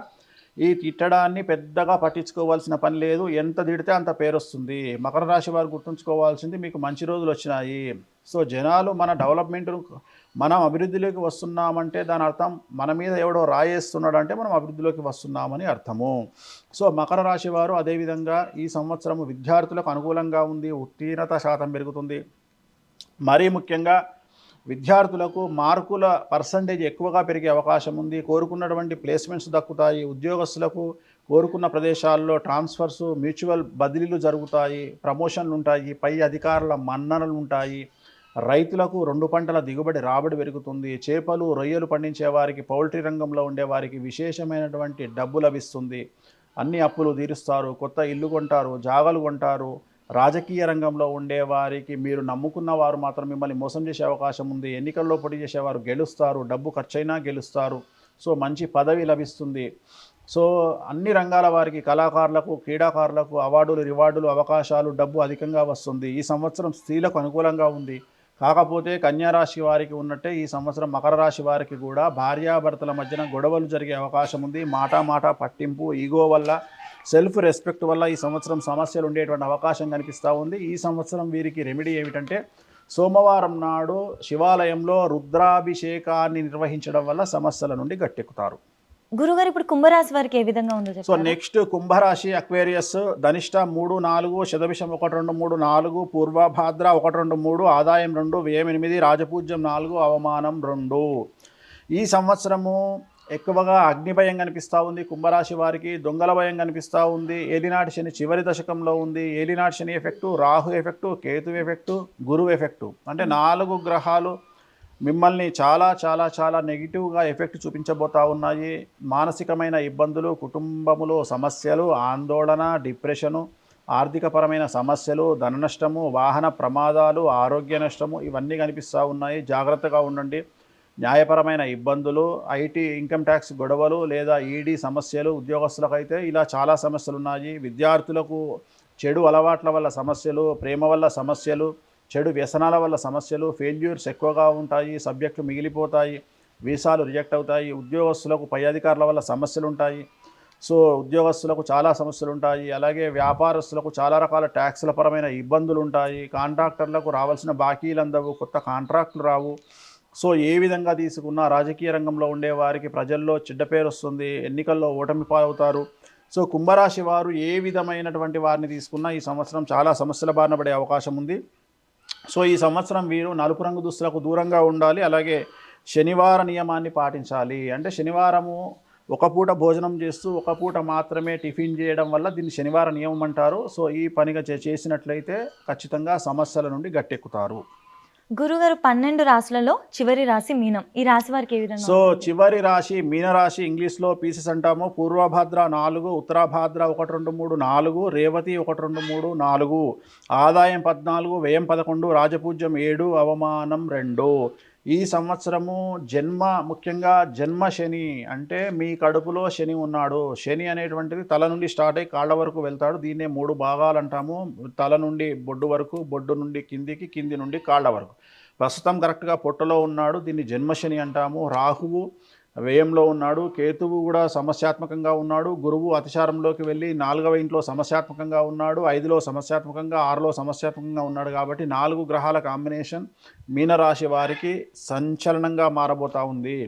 ఈ తిట్టడాన్ని పెద్దగా పట్టించుకోవాల్సిన పని లేదు. ఎంత తిడితే అంత పేరు వస్తుంది. మకర రాశి వారు గుర్తుంచుకోవాల్సింది, మీకు మంచి రోజులు వచ్చినాయి. సో జనాలు మన డెవలప్మెంట్, మనం అభివృద్ధిలోకి వస్తున్నామంటే దాని అర్థం మన మీద ఎవడో రాయేస్తున్నాడు అంటే మనం అభివృద్ధిలోకి వస్తున్నామని అర్థము. సో మకర రాశి వారు అదేవిధంగా ఈ సంవత్సరం విద్యార్థులకు అనుకూలంగా ఉంది. ఉత్తీర్ణత శాతం పెరుగుతుంది. మరీ ముఖ్యంగా విద్యార్థులకు మార్కుల పర్సంటేజ్ ఎక్కువగా పెరిగే అవకాశం ఉంది. కోరుకున్నటువంటి ప్లేస్మెంట్స్ దక్కుతాయి. ఉద్యోగస్తులకు కోరుకున్న ప్రదేశాల్లో ట్రాన్స్ఫర్స్, మ్యూచువల్ బదిలీలు జరుగుతాయి. ప్రమోషన్లు ఉంటాయి. పై అధికారుల మన్ననలు ఉంటాయి. రైతులకు 2 పంటల దిగుబడి, రాబడి పెరుగుతుంది. చేపలు, రొయ్యలు పండించే వారికి, పౌల్ట్రీ రంగంలో ఉండేవారికి విశేషమైనటువంటి డబ్బు లభిస్తుంది. అన్ని అప్పులు తీరుస్తారు. కొత్త ఇల్లు కొంటారు, జాగాలు కొంటారు. రాజకీయ రంగంలో ఉండేవారికి, మీరు నమ్ముకున్న వారు మాత్రం మిమ్మల్ని మోసం చేసే అవకాశం ఉంది. ఎన్నికల్లో పోటీ చేసేవారు గెలుస్తారు. డబ్బు ఖర్చైనా గెలుస్తారు. సో మంచి పదవి లభిస్తుంది. సో అన్ని రంగాల వారికి, కళాకారులకు, క్రీడాకారులకు అవార్డులు, రివార్డులు, అవకాశాలు, డబ్బు అధికంగా వస్తుంది. ఈ సంవత్సరం స్త్రీలకు అనుకూలంగా ఉంది. కాకపోతే కన్యారాశి వారికి ఉన్నట్టే ఈ సంవత్సరం మకర రాశి వారికి కూడా భార్యాభర్తల మధ్యన గొడవలు జరిగే అవకాశం ఉంది. మాట పట్టింపు, ఈగో వల్ల, సెల్ఫ్ రెస్పెక్ట్ వల్ల ఈ సంవత్సరం సమస్యలు ఉండేటువంటి అవకాశం కనిపిస్తూ ఉంది. ఈ సంవత్సరం వీరికి రెమెడీ ఏమిటంటే, సోమవారం నాడు శివాలయంలో రుద్రాభిషేకాన్ని నిర్వహించడం వల్ల సమస్యల నుండి గట్టెక్కుతారు. గురుగారు ఇప్పుడు కుంభరాశి వారికి ఏ విధంగా ఉందో సో నెక్స్ట్ కుంభరాశి, అక్వేరియస్, ధనిష్ట 3, 4, శతభిషం 1, 2, 3, 4, పూర్వభాద్ర 1, 2, 3, ఆదాయం 2, వ్యయం 8, రాజపూజ్యం 4, అవమానం 2. ఈ సంవత్సరము ఎక్కువగా అగ్ని భయం కనిపిస్తూ ఉంది. కుంభరాశి వారికి దొంగల భయం కనిపిస్తూ ఉంది. ఏలినాటి శని చివరి దశకంలో ఉంది. ఏలినాటి Shani effect, Rahu effect, Ketu effect, గురువు ఎఫెక్టు. అంటే 4 గ్రహాలు మిమ్మల్ని చాలా చాలా చాలా నెగిటివ్గా ఎఫెక్ట్ చూపించబోతూ ఉన్నాయి. మానసికమైన ఇబ్బందులు, కుటుంబములో సమస్యలు, ఆందోళన, డిప్రెషను, ఆర్థికపరమైన సమస్యలు, ధన నష్టము, వాహన ప్రమాదాలు, ఆరోగ్య నష్టము, ఇవన్నీ కనిపిస్తూ ఉన్నాయి. జాగ్రత్తగా ఉండండి. న్యాయపరమైన ఇబ్బందులు, ఐటీ, ఇన్కమ్ ట్యాక్స్ గొడవలు లేదా ఈడీ సమస్యలు, ఉద్యోగస్తులకైతే ఇలా చాలా సమస్యలు ఉన్నాయి. విద్యార్థులకు చెడు అలవాట్ల వల్ల సమస్యలు, ప్రేమ వల్ల సమస్యలు, చెడు వ్యసనాల వల్ల సమస్యలు, ఫెయిల్యూర్స్ ఎక్కువగా ఉంటాయి. సబ్జెక్టులు మిగిలిపోతాయి. వీసాలు రిజెక్ట్ అవుతాయి. ఉద్యోగస్తులకు పై అధికారుల వల్ల సమస్యలు ఉంటాయి. సో ఉద్యోగస్తులకు చాలా సమస్యలు ఉంటాయి. అలాగే వ్యాపారస్తులకు చాలా రకాల ట్యాక్సుల పరమైన ఇబ్బందులు ఉంటాయి. కాంట్రాక్టర్లకు రావాల్సిన బాకీలు అందవు, కొత్త కాంట్రాక్టులు రావు. సో ఏ విధంగా తీసుకున్నా రాజకీయ రంగంలో ఉండే వారికి ప్రజల్లో చెడ్డ పేరు వస్తుంది. ఎన్నికల్లో ఓటమి పాలవుతారు. సో కుంభరాశి వారు ఏ విధమైనటువంటి వారిని తీసుకున్నా ఈ సంవత్సరం చాలా సమస్యల బారిన పడే అవకాశం ఉంది. సో ఈ సంవత్సరం వీరు నలుపు రంగు దుస్తులకు దూరంగా ఉండాలి. అలాగే శనివార నియమాన్ని పాటించాలి. అంటే శనివారము ఒక పూట భోజనం చేస్తూ ఒక పూట మాత్రమే టిఫిన్ చేయడం వల్ల దీన్ని శనివార నియమం అంటారు. సో ఈ పనిగా చేసినట్లయితే ఖచ్చితంగా సమస్యల నుండి గట్టెక్కుతారు. గురుగారు 12 రాశులలో చివరి రాశి మీనం. ఈ రాశి వారికి ఏ విధంగా? సో చివరి రాశి మీనరాశి, ఇంగ్లీష్లో పీసెస్ అంటాము. పూర్వభాద్ర 4, ఉత్తరాభాద్ర 1, 2, 3, 4, రేవతి 1, 2, 3, 4, ఆదాయం 14, వ్యయం 11, రాజపూజ్యం 7, అవమానం 2. ఈ సంవత్సరము ముఖ్యంగా జన్మ శని, అంటే మీ కడుపులో శని ఉన్నాడు. శని అనేటువంటిది తల నుండి స్టార్ట్ అయ్యి కాళ్ళ వరకు వెళ్తాడు. దీన్నే 3 భాగాలు అంటాము. తల నుండి బొడ్డు వరకు, బొడ్డు నుండి కిందికి, కింది నుండి కాళ్ళ వరకు. ప్రస్తుతం కరెక్ట్గా పొట్టలో ఉన్నాడు. దీన్ని జన్మశని అంటాము. రాహువు వ్యయంలో ఉన్నాడు. కేతువు కూడా సమస్యాత్మకంగా ఉన్నాడు. గురువు అతిచారంలోకి వెళ్ళి 4వ ఇంట్లో సమస్యాత్మకంగా ఉన్నాడు. 5లో సమస్యాత్మకంగా, 6లో సమస్యాత్మకంగా ఉన్నాడు. కాబట్టి 4 గ్రహాల కాంబినేషన్ మీనరాశి వారికి సంచలనంగా మారబోతూ ఉంది.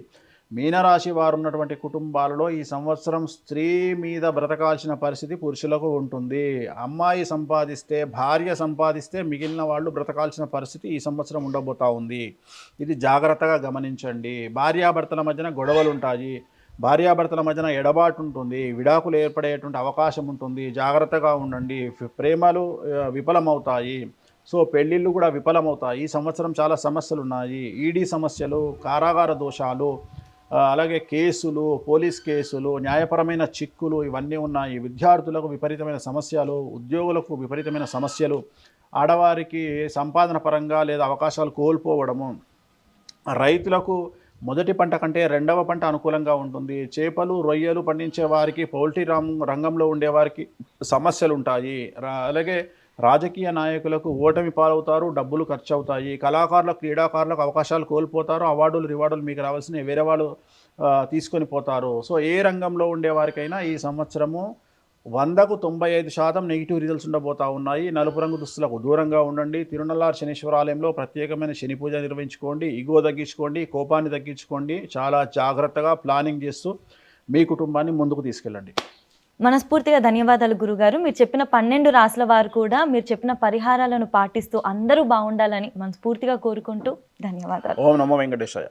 మీనరాశి వారు ఉన్నటువంటి కుటుంబాలలో ఈ సంవత్సరం స్త్రీ మీద బ్రతకాల్సిన పరిస్థితి పురుషులకు ఉంటుంది. అమ్మాయి సంపాదిస్తే, భార్య సంపాదిస్తే మిగిలిన వాళ్ళు బ్రతకాల్సిన పరిస్థితి ఈ సంవత్సరం ఉండబోతూ ఉంది. ఇది జాగ్రత్తగా గమనించండి. భార్యాభర్తల మధ్యన గొడవలు ఉంటాయి. భార్యాభర్తల మధ్యన ఎడబాటు ఉంటుంది, విడాకులు ఏర్పడేటువంటి అవకాశం ఉంటుంది, జాగ్రత్తగా ఉండండి, ప్రేమలు విఫలమవుతాయి, సో పెళ్ళిళ్ళు కూడా విఫలమవుతాయి. ఈ సంవత్సరం చాలా సమస్యలు ఉన్నాయి, ఈడీ సమస్యలు, కారాగార దోషాలు, అలాగే కేసులు, పోలీస్ కేసులు, న్యాయపరమైన చిక్కులు ఇవన్నీ ఉన్నాయి. విద్యార్థులకు విపరీతమైన సమస్యలు, ఉద్యోగులకు విపరీతమైన సమస్యలు, ఆడవారికి సంపాదన పరంగా లేదా అవకాశాలు కోల్పోవడము, రైతులకు మొదటి పంట కంటే రెండవ పంట అనుకూలంగా ఉంటుంది. చేపలు, రొయ్యలు పండించే వారికి, పౌల్ట్రీ రంగంలో ఉండేవారికి సమస్యలు ఉంటాయి. అలాగే రాజకీయ నాయకులకు ఓటమి పాలవుతారు, డబ్బులు ఖర్చు అవుతాయి. కళాకారులకు, క్రీడాకారులకు అవకాశాలు కోల్పోతారు, అవార్డులు రివార్డులు మీకు రావాల్సినవి వేరే వాళ్ళు తీసుకొని పోతారు. సో ఏ రంగంలో ఉండేవారికైనా ఈ సంవత్సరము 100కు 95% నెగిటివ్ రిజల్ట్స్ ఉండబోతా ఉన్నాయి. నలుపు రంగు దుస్తులకు దూరంగా ఉండండి. తిరునల్లార్ శనీశ్వర ఆలయంలో ప్రత్యేకమైన శని పూజ నిర్వహించుకోండి. ఇగో తగ్గించుకోండి, కోపాన్ని తగ్గించుకోండి. చాలా జాగ్రత్తగా ప్లానింగ్ చేస్తూ మీ కుటుంబాన్ని ముందుకు తీసుకెళ్ళండి. మనస్ఫూర్తిగా ధన్యవాదాలు గురుగారు. మీరు చెప్పిన 12 రాసుల వారు కూడా మీరు చెప్పిన పరిహారాలను పాటిస్తూ అందరూ బాగుండాలని మనస్ఫూర్తిగా కోరుకుంటూ ధన్యవాదాలు. ఓం నమో వెంకటేశాయ.